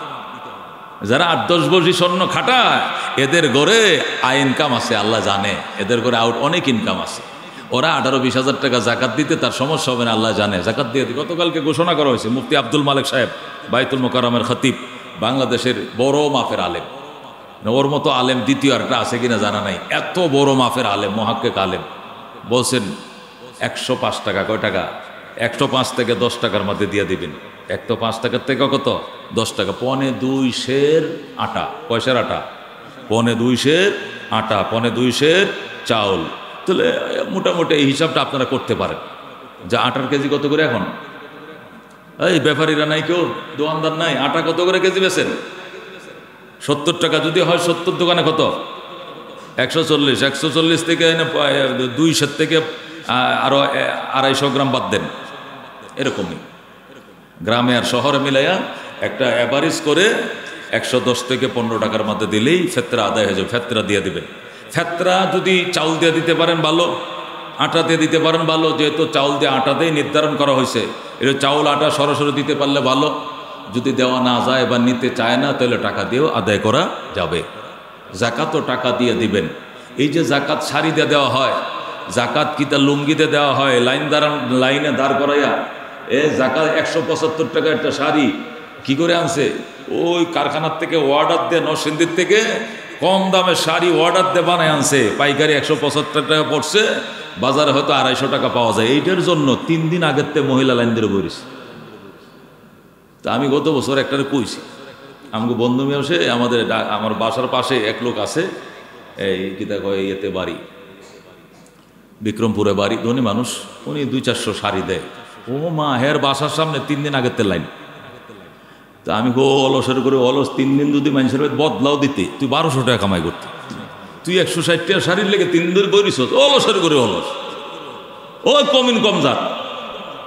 যারা 8-10 বড়ি স্বর্ণ খাটায়, এদের ঘরে আয় ইনকাম আছে, আল্লাহ জানে। এদের ঘরে অনেক ইনকাম আছে। ওরা 18-20 হাজার টাকা জাকাত দিতে তার সমস্যা হবে না, আল্লাহ জানে। জাকাত দিয়ে দিবে। গতকালকে ঘোষণা করা হয়েছে, মুফতি আব্দুল মালেক সাহেব, বাইতুল মোকাররমের খতিব, বাংলাদেশের বড় মাপের আলেম। ওর মতো আলেম দ্বিতীয় একটা আছে কিনা জানা নাই। এত বড় মাপের আলেম, মহাক্কিক আলেম, বলছেন 105 টাকা। কয় টাকা? 105 থেকে 10 টাকার মধ্যে দিয়ে দিবেন। 105 টাকার থেকে কত? 10 টাকা। 1.25 সের আটা। পয়সার আটা? 1.25 সের আটা, 1.25 সের চাউল। তাহলে মোটামুটি এই হিসাবটা আপনারা করতে পারেন যে আটার কেজি কত করে এখন? এই ব্যাপারীরা নাই, কেউ দোকানদার নাই, আটা কত করে কেজি বেচেন? 70 টাকা। যদি হয় 70 দোকানে কত? 140। 140 থেকে 200 থেকে আরো 250 গ্রাম বাদ দেন। এরকমই গ্রামে আর শহরে মিলাইয়া একটা অ্যাভারেজ করে 110 থেকে 15 টাকার মধ্যে দিলেই ফেতরা আদায় হয়ে যাবে। ফেতরা দিয়ে দিবেন। ফেতরা যদি চাউল দিয়ে দিতে পারেন ভালো, আটা দিয়ে দিতে পারেন ভালো। যেহেতু চাউল দিয়ে আটাতেই নির্ধারণ করা হয়েছে, এটা চাউল আটা সরাসরি দিতে পারলে ভালো। যদি দেওয়া না যায় বা নিতে চায় না, তাহলে টাকা দিয়েও আদায় করা যাবে। জাকাতও টাকা দিয়ে দিবেন। এই যে জাকাত শাড়ি দিয়ে দেওয়া হয়, জাকাত কি তা লুঙ্গিতে দেওয়া হয়? লাইনে দাঁড় করাইয়া জাকাত 175 টাকা একটা শাড়ি কি করে আনছে? ওই কারখানার থেকে অর্ডার দিয়ে, নরসিংদীর থেকে কম দামে শাড়ি অর্ডার দিয়ে বানায় আনছে। পাইকারি 175 টাকা পড়ছে, বাজারে হয়তো 250 টাকা পাওয়া যায়। এইটার জন্য 3 দিন আগের থেকে মহিলা লাইন ধরে বইছে। তা আমি গত বছর একটা কইছি, আমাকে বন্ধু মেয়ে, আমার বাসার পাশে এক লোক আছে, এই কিতা কয় ইয়েতে বাড়ি, বিক্রমপুরে বাড়ি, ধনী মানুষ, উনি 200-400 শাড়ি দেয়। ও মা, হের বাসার সামনে 3 দিন আগের লাইন। তা আমি অলসের করে অলস 3 দিন যদি মানুষের বদলাও দিতে, তুই 1200 টাকা কামাই করতে, তুই 160 টাকা শাড়ির লেগে 3 দিন বইরিস অলসের করে অলস। ও কমিন কম যার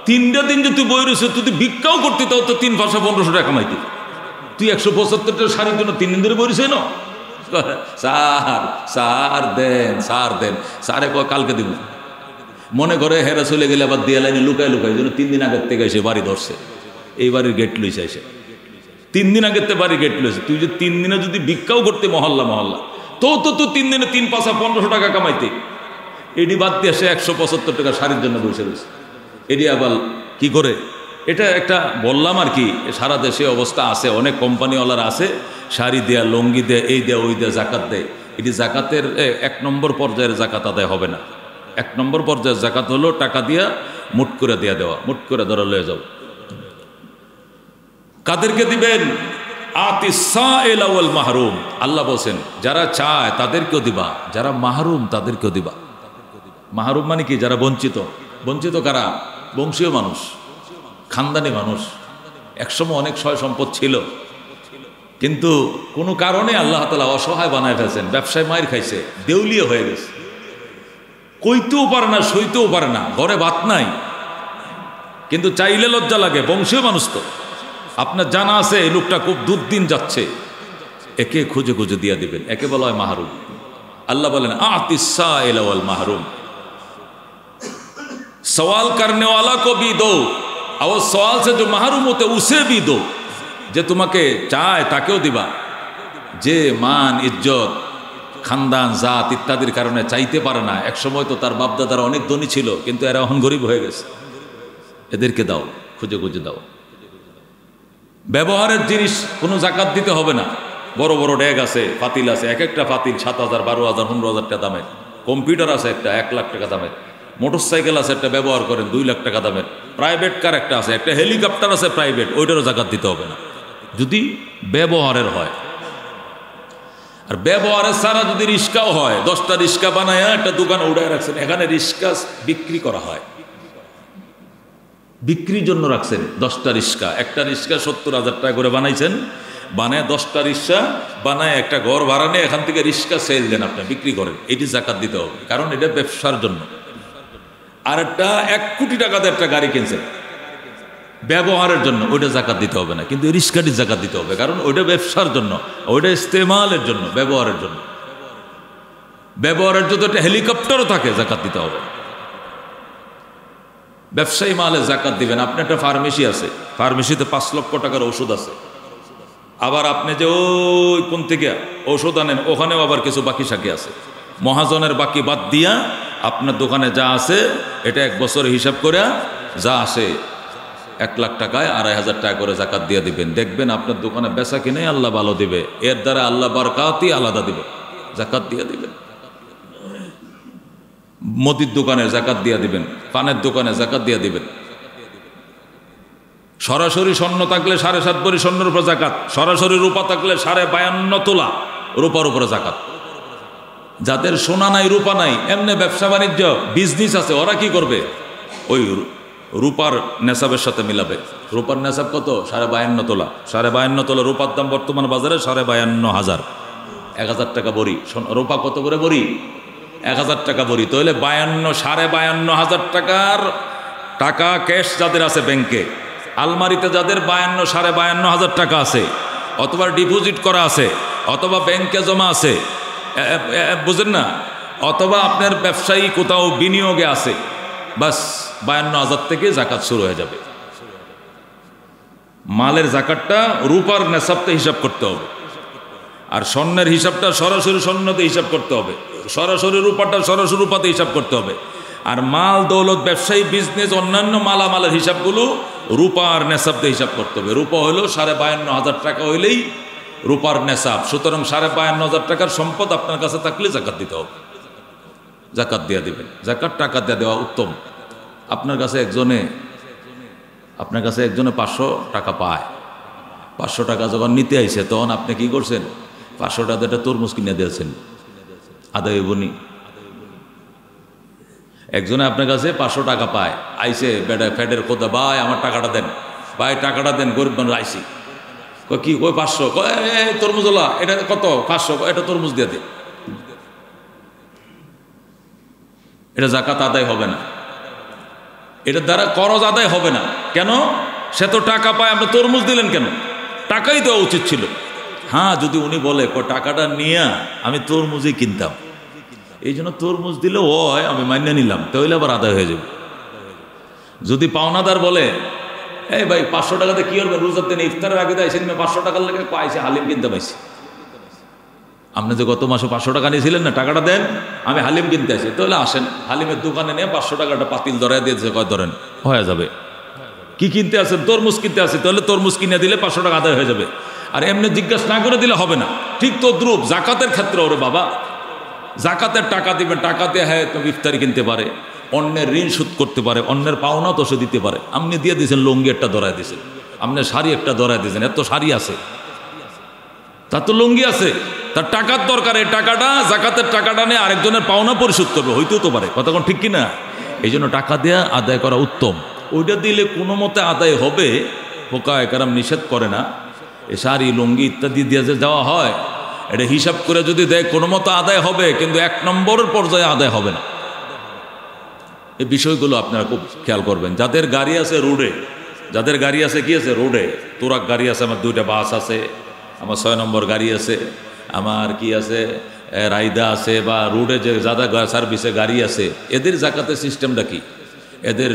3টা দিন যে তুই বইরিস, তুই ভিক্ষাও করতে তাও তো 300-1500 টাকা কামাইতে, তুই 175 টাকা শাড়ির জন্য 3 দিন ধরে বইরিস না। স্যার দেন, স্যার দেন, স্যারে কয় কালকে দিব। মনে করে হেরা চলে গেলে আবার দিয়ে লাইনে লুকায় লুকায়, যেন 3 দিন আগের থেকে এসে বাড়ি ধরছে, এই বাড়ির গেট লইছে এসে 3 দিন আগের থেকে বাড়ির গেট লইছে। তুই যে 3 দিনে যদি ভিক্ষাও করতে মহল্লা মহল্লা, তো 3 দিনে 3-5-1500 টাকা কামাইতে, এটি বাদ দিয়ে সে 175 টাকা শাড়ির জন্য বসে রয়েছে। এটি আবার কি করে? এটা একটা বললাম আর কি, সারা দেশে অবস্থা আছে, অনেক কোম্পানিওয়ালারা আছে, শাড়ি দেয়া, লঙ্গি দেয়, এই দেয়া ওই দেয়া, জাকাত দেয়। এটি জাকাতের 1 নম্বর পর্যায়ের জাকাত আদায় হবে না। 1 নম্বর পর্যায়ের জাকাত হলো টাকা দিয়া মুট করে দিয়া দেওয়া, মুট করে ধরা লয়ে যাও। কাদেরকে দিবেন? আতিসাইল ওয়াল মাহরুম। আল্লাহ বলছেন যারা চায় তাদেরকেও দিবা, যারা মাহরুম তাদেরকেও দিবা। মাহরুম মানে কি? যারা বঞ্চিত। বঞ্চিত কারা? বংশীয় মানুষ, খানদানি মানুষ, একসময় অনেক সয় সম্পদ ছিল, কিন্তু কোনো কারণে আল্লাহ তাআলা অসহায় বানায় ফেলছেন, ব্যবসায় মায়ের খাইছে, দেউলিয়া হয়ে গেছে, কইতেও পারে না, সইতেও পারে না, ঘরে ভাত নাই, কিন্তু চাইলে লজ্জা লাগে। বংশীয় মানুষ তো, আপনার জানা আছে এই লোকটা খুব দুর্দিন যাচ্ছে, একে খুঁজে খুঁজে দিয়া দিবেন, একে বলা হয় মাহরুম। আল্লাহ বলেন আতিসাইল ওয়াল মাহরুম। सवाल करने वाला को भी दो और सवाल से जो महरूम होते उसे भी दो। যে তোমাকে চায় তাকেও দিবা। যে মান, ইজ্জত, খানদান, জাত ইত্যাদির কারণে চাইতে পারে না, একসময় তো তার বাপদাদারা অনেক ধনী ছিল, কিন্তু এরা এখন গরিব হয়ে গেছে, এদেরকে দাও, খুঁজে খুঁজে দাও। ব্যবহারের জিনিস কোনো জাকাত দিতে হবে না। বড় বড় ড্যাগ আছে, পাতিল আছে, এক একটা পাতিল 7,000, 12,000, 15,000 টাকা দামের। কম্পিউটার আছে একটা 1 লাখ টাকা দামের। মোটরসাইকেল আছে একটা ব্যবহার করেন 2 লাখ টাকা দামের। প্রাইভেট কার একটা আছে, একটা হেলিকপ্টার আছে প্রাইভেট, ওইটারও জাকাত দিতে হবে না যদি ব্যবহারের হয়। আর ব্যবহারের ছাড়া যদি রিস্কাও হয়, 10টা রিস্কা বানায় একটা দোকান উড়ায় রাখছেন, এখানে রিস্কা বিক্রি করা হয়, বিক্রির জন্য রাখছেন 10টা রিস্কা। একটা রিস্কা 70,000 টাকা করে বানাইছেন, বানায় 10টা রিস্কা বানায় একটা ঘর ভাড়া নিয়ে এখান থেকে রিস্কা সেল দেন, আপনি বিক্রি করেন, এটি জাকাত দিতে হবে, কারণ এটা ব্যবসার জন্য। আর একটা 1 কোটি টাকা দিয়ে একটা গাড়ি কিনছেন ব্যবহারের জন্য, ওইটা জাকাত দিতে হবে না, কিন্তু রিস্কাটি জাকাত দিতে হবে, কারণ ওইটা ব্যবসার জন্য, ওইটা ইস্তেমালের জন্য, ব্যবহারের জন্য। ব্যবহারের জন্য একটা হেলিকপ্টারও থাকে, জাকাত দিতে হবে। ব্যবসায়ী মালে জাকাত দিবেন। আপনি একটা ফার্মেসি আছে, ফার্মেসিতে 5 লক্ষ টাকার ওষুধ আছে, আবার আপনি যে ওই কোন থেকে ওষুধ আনেন ওখানেও আবার কিছু বাকি সাকি আছে, মহাজনের বাকি বাদ দিয়া আপনার দোকানে যা আছে এটা 1 বছর হিসাব করে যা আসে 1 লাখ টাকায় 2,500 টাকা করে জাকাত দিয়ে দিবেন। দেখবেন আপনার দোকানে বেচা কিনে আল্লাহ ভালো দিবে, এর দ্বারা আল্লাহ বারকাতই আলাদা দিবে। জাকাত দিয়ে দিবেন। মুদির দোকানে জাকাত দিয়ে দিবেন, পানের দোকানে জাকাত দিয়ে দিবেন। সরাসরি স্বর্ণ থাকলে 7.5 ভরি স্বর্ণের উপর জাকাত, সরাসরি রূপা থাকলে 52.5 তোলা রূপার উপরে জাকাত। যাদের সোনা নাই, রূপা নাই, এমনি ব্যবসা বাণিজ্য বিজনেস আছে, ওরা কি করবে? ওই রূপার নেশাবের সাথে মিলাবে। রূপার নেশাব কত? 52.5 তোলা। 52.5 তোলা রূপার দাম বর্তমান বাজারে 52,500, 1,000 টাকা বড়ি। রূপা কত করে বড়ি? 1,000 টাকা বড়ি। তাহলে 52,500 টাকার টাকা ক্যাশ যাদের আছে ব্যাংকে, আলমারিতে যাদের 52,500 টাকা আছে, অথবা ডিপোজিট করা আছে, অথবা ব্যাংকে জমা আছে, বুঝেন না, অথবা আপনার ব্যবসায়ী কোথাও বিনিয়োগে আছে, বাস 52,000 থেকে জাকাত শুরু হয়ে যাবে। মালের জাকাতটা রূপার নেশাবতে হিসাব করতে হবে, আর স্বর্ণের হিসাবটা সরাসরি স্বর্ণতে হিসাব করতে হবে, সরাসরি রূপাটা সরাসরি রূপাতে হিসাব করতে হবে। আর মাল দৌলত, ব্যবসায়ী, বিজনেস, অন্যান্য মালামালের হিসাবগুলো রূপার নেশাবতে হিসাব করতে হবে। রূপা হলো 52,500 টাকা হইলেই রূপার নেশাব। সুতরাং 52,500 টাকার সম্পদ আপনার কাছে থাকলে জাকাত দিতে হবে, জাকাত দিয়ে দিবেন। জাকাত টাকা দিয়ে দেওয়া উত্তম। আপনার কাছে একজনে 500 টাকা পায়, 500 টাকা যখন নিতে আইছে তখন আপনি কি করছেন? 500 টাকা একটা তরমুজ কিনে দিয়েছেন, আদায় হইবনি। একজনে আপনার কাছে 500 টাকা পায়, আইসে বেটা ফ্যাটের খোদা, ভাই আমার টাকাটা দেন, ভাই টাকাটা দেন, গরিব মানুষ আইসি। কি কই 500? তরমুজওয়ালা, এটা কত? 500। এটা তরমুজ দিয়ে দে। এটা জাকাত আদায় হবে না, এটার দ্বারা করজ আদায় হবে না। কেন? সে তো টাকা পায়, আপনি তরমুজ দিলেন কেন? টাকাই দেওয়া উচিত ছিল। হ্যাঁ, যদি উনি বলে টাকাটা নিয়ে আমি তরমুজই কিনতাম, এই জন্য তরমুজ দিলে হয়, আমি মান্য নিলাম, তাহলে আবার আদায় হয়ে যাবে। যদি পাওনাদার বলে এই ভাই 500 টাকাতে কি করবে, রোজার দিনে ইফতারের আগে তো আইসেন 500 টাকার লেগে পাইছে, হালিম কিনতে পাইছি। আপনি যে গত মাসে 500 টাকা নিয়েছিলেন না, টাকাটা দেন, আমি হালিম কিনতে আসি। তাহলে আসেন, হালিমের দোকানে নিয়ে 500 টাকাটা পাতিল ধরাই দিয়েছে, কয় ধরেন, হয়ে যাবে। কি কিনতে আসেন? তরমুজ কিনতে আসি, তাহলে তরমুজ কিনে দিলে 500 টাকা আদায় হয়ে যাবে। আর এমনি জিজ্ঞাসা না করে দিলে হবে না। ঠিক তদ্রূপ জাকাতের ক্ষেত্রে, ওরে বাবা জাকাতের টাকা দিবেন, টাকাতে হ্যাঁ তুমি ইফতারি কিনতে পারে, অন্যের ঋণ শোধ করতে পারে, অন্যের পাওনা তো সে দিতে পারে। আপনি দিয়ে দিয়েছেন লুঙ্গি একটা ধরাই দিয়েছেন, আপনি শাড়ি একটা ধরাই দিয়েছেন, এত শাড়ি আছে, তার তো লুঙ্গি আছে, তার টাকার দরকার। এই টাকাটা জাকাতের টাকাটা নিয়ে আরেকজনের পাওনা পরিশোধ করবে, হইতেও তো পারে, কথা কোন ঠিক কিনা? এই জন্য টাকা দেওয়া আদায় করা উত্তম। ওইটা দিলে কোনো মতে আদায় হবে, ফোকায়ে কেরাম নিষেধ করে না। এ শাড়ি লুঙ্গি ইত্যাদি দিয়ে যে দেওয়া হয়, এটা হিসাব করে যদি দেয় কোনো মতো আদায় হবে, কিন্তু 1 নম্বরের পর্যায়ে আদায় হবে না। এই বিষয়গুলো আপনারা খুব খেয়াল করবেন। যাদের গাড়ি আছে রোডে, যাদের গাড়ি আছে কি আছে রোডে, তোরাক গাড়ি আছে, আমার 2টা বাস আছে, আমার 6 নম্বর গাড়ি আছে, আমার কি আছে রাইদা আছে, বা রোডে যে যারা সার্ভিসে গাড়ি আছে, এদের জাকাতের সিস্টেমটা কি? এদের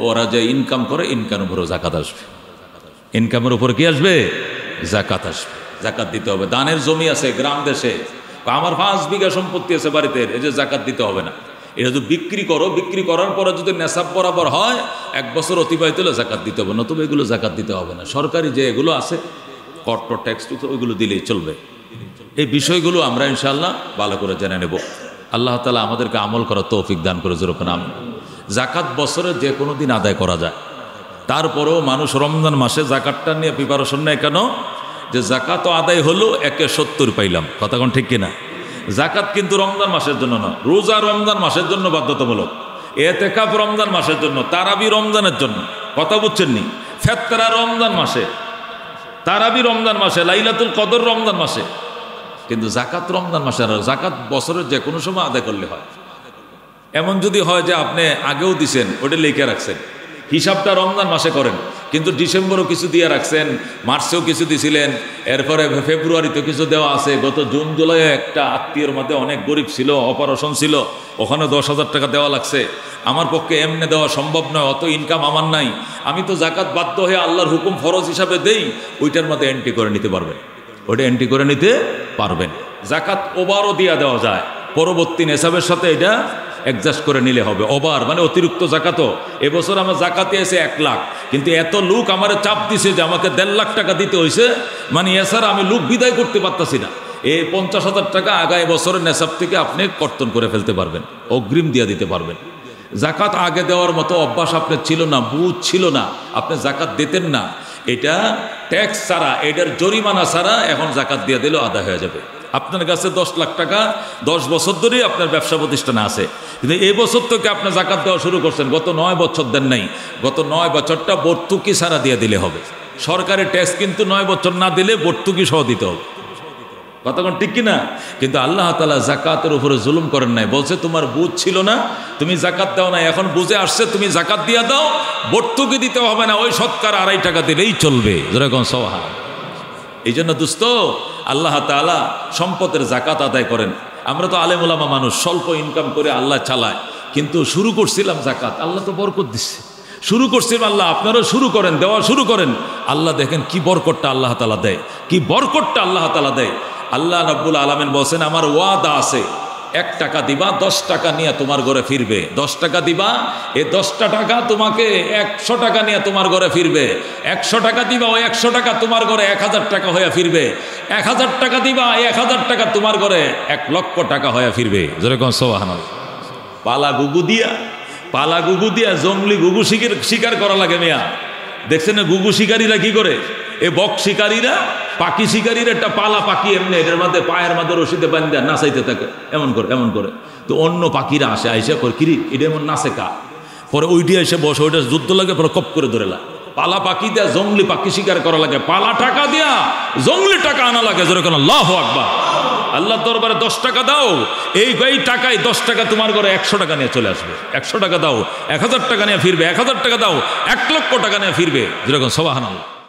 ওরা যে ইনকাম করে, ইনকামের উপরও জাকাত আসবে। ইনকামের উপর কি আসবে? জাকাত আসবে। জাকাত দিতে হবে। দানের জমি আছে গ্রাম দেশে, আমার 5 বিঘা সম্পত্তি আছে বাড়িতে, এই যে জাকাত দিতে হবে না। এটা যদি বিক্রি করো, বিক্রি করার পরে যদি নেশাব বরাবর হয়, 1 বছর অতিবাহিত হলে জাকাত দিতে হবে, নতুবা এগুলো জাকাত দিতে হবে না। সরকারি যে এগুলো আছে কট্ট ট্যাক্স, ওইগুলো দিলেই চলবে। এই বিষয়গুলো আমরা ইনশাআল্লাহ ভালো করে জেনে নেব। আল্লাহ তাআলা আমাদেরকে আমল করার তৌফিক দান করে যেরকম। জাকাত বছরে যে কোনো দিন আদায় করা যায়, তারপরেও মানুষ রমজান মাসে জাকাতটা নিয়ে প্রিপারেশন নেয়। কেন? যে জাকাত আদায় হলো 1/70 পাইলাম, কথা কোন ঠিক কিনা? জাকাত কিন্তু রমজান মাসের জন্য না, রোজা রমজান মাসের জন্য বাধ্যতামূলক, এতেকাফ রমজান মাসের জন্য, তারাবি রমজানের জন্য, কথা বুঝছেন নি? ফেতরা রমজান মাসে, তারাবি রমজান মাসে, লাইলাতুল কদর রমজান মাসে, কিন্তু জাকাত রমজান মাসে। আর জাকাত বছরের যে কোনো সময় আদায় করলে হয়। এমন যদি হয় যে আপনি আগেও দিছেন, ওটা লিখে রাখছেন, হিসাবটা রমজান মাসে করেন, কিন্তু ডিসেম্বরও কিছু দিয়ে রাখছেন, মার্চেও কিছু দিছিলেন, এরপরে ফেব্রুয়ারিতে কিছু দেওয়া আছে, গত জুন জুলাই একটা আত্মীয়র মধ্যে অনেক গরিব ছিল, অপারেশন ছিল, ওখানে 10,000 টাকা দেওয়া লাগছে। আমার পক্ষে এমনি দেওয়া সম্ভব নয়, অত ইনকাম আমার নাই, আমি তো জাকাত বাধ্য হয়ে আল্লাহর হুকুম ফরজ হিসাবে দেই, ওইটার মধ্যে এন্ট্রি করে নিতে পারবেন, ওইটা এন্ট্রি করে নিতে পারবেন। জাকাত ওভারও দিয়ে দেওয়া যায়, পরবর্তী নেশাবের সাথে এটা অ্যাডজাস্ট করে নিলে হবে। ওভার মানে অতিরিক্ত জাকাতও। এবছর আমার জাকাতে এসে 1 লাখ, কিন্তু এত লোক আমার চাপ দিছে যে আমাকে 1.5 লাখ টাকা দিতে হয়েছে, মানে এছাড়া আমি লোক বিদায় করতে পারতাছি না। এই 50,000 টাকা আগামী বছরের নেশাব থেকে আপনি কর্তন করে ফেলতে পারবেন, অগ্রিম দিয়ে দিতে পারবেন। জাকাত আগে দেওয়ার মতো অভ্যাস আপনার ছিল না, বুঝ ছিল না, আপনি জাকাত দিতেন না, এটা ট্যাক্স ছাড়া, এটার জরিমানা ছাড়া এখন জাকাত দিয়ে দিলেও আদায় হয়ে যাবে। আপনার কাছে 10 লাখ টাকা 10 বছর ধরেই আপনার ব্যবসা প্রতিষ্ঠানে আছে, কিন্তু এই বছর থেকে আপনি জাকাত দেওয়া শুরু করছেন, গত 9 বছর দেন নাই, গত 9 বছরটা ভর্তুকি ছাড়া দিয়ে দিলে হবে। সরকারি ট্যাক্স কিন্তু 9 বছর না দিলে ভর্তুকি সহ দিতে হবে, কতক্ষণ ঠিক কিনা? কিন্তু আল্লাহ তাআলা জাকাতের উপরে জুলুম করেন নাই, বলছে তোমার বুঝ ছিল না, তুমি জাকাত দাও না, এখন বুঝে আসছে, তুমি জাকাত দিয়ে দাও, ভর্তুকি দিতে হবে না, ওই সৎকার 2.5 টাকা দিলেই চলবে, যেরকম সওয়াব। এই জন্য দোস্ত, আল্লাহ তাআলা সম্পদের জাকাত আদায় করেন। আমরা তো আলেম ওলামা মানুষ, স্বল্প ইনকাম করে আল্লাহ চালায়, কিন্তু শুরু করছিলাম জাকাত, আল্লাহ তো বরকত দিচ্ছে, শুরু করছিলাম, আল্লাহ আপনারাও শুরু করেন, দেওয়া শুরু করেন, আল্লাহ দেখেন কি বরকতটা আল্লাহ তাআলা দেয়, কি বরকতটা আল্লাহ তাআলা দেয়। আল্লাহ রাব্বুল আলামিন বলছেন, আমার ওয়াদা আছে, 1 টাকা দিবা, 10 টাকা নিয়ে তোমার ঘরে ফিরবে, 10 টাকা দিবা, এই 10টা টাকা তোমাকে 100 টাকা নিয়ে তোমার ঘরে ফিরবে, 100 টাকা দিবা, ওই 100 টাকা তোমার ঘরে 1000 টাকা হয়ে ফিরবে, 1000 টাকা দিবা, 1000 টাকা তোমার ঘরে 1 লক্ষ টাকা হয়ে ফিরবে, যেরকম সুবহানাল্লাহ। পালা গুগু দিয়া জঙ্গলি গুগু শিকার করা লাগে মিয়া, দেখছেন না গুগু শিকারীরা কি করে? এই বক শিকারীরা পাখি শিকারীর একটা পালা পাখি এমনি এটার মধ্যে পায়ের মধ্যে রশিদে বান্ধা নাচাইতে থাকে এমন করে তো অন্য পাখিরা আসে আইসা করে কিরি এটা এমন নাচে কা পরে ওইটি এসে বসে ওইটা যুদ্ধ লাগে পরে কপ করে ধরে লাগে পালা পাখি দেয়া জঙ্গলি পাখি শিকার করা লাগে পালা টাকা দেয়া জঙ্গলি টাকা আনা লাগে যেরকম আল্লাহু আকবার আল্লাহ দরবারে 10 টাকা দাও এই টাকায় 10 টাকা তোমার ঘরে 100 টাকা নিয়ে চলে আসবে 100 টাকা দাও 1000 টাকা নিয়ে ফিরবে 1000 টাকা দাও 1 লক্ষ টাকা নিয়ে ফিরবে যেরকম সুবহানাল্লাহ।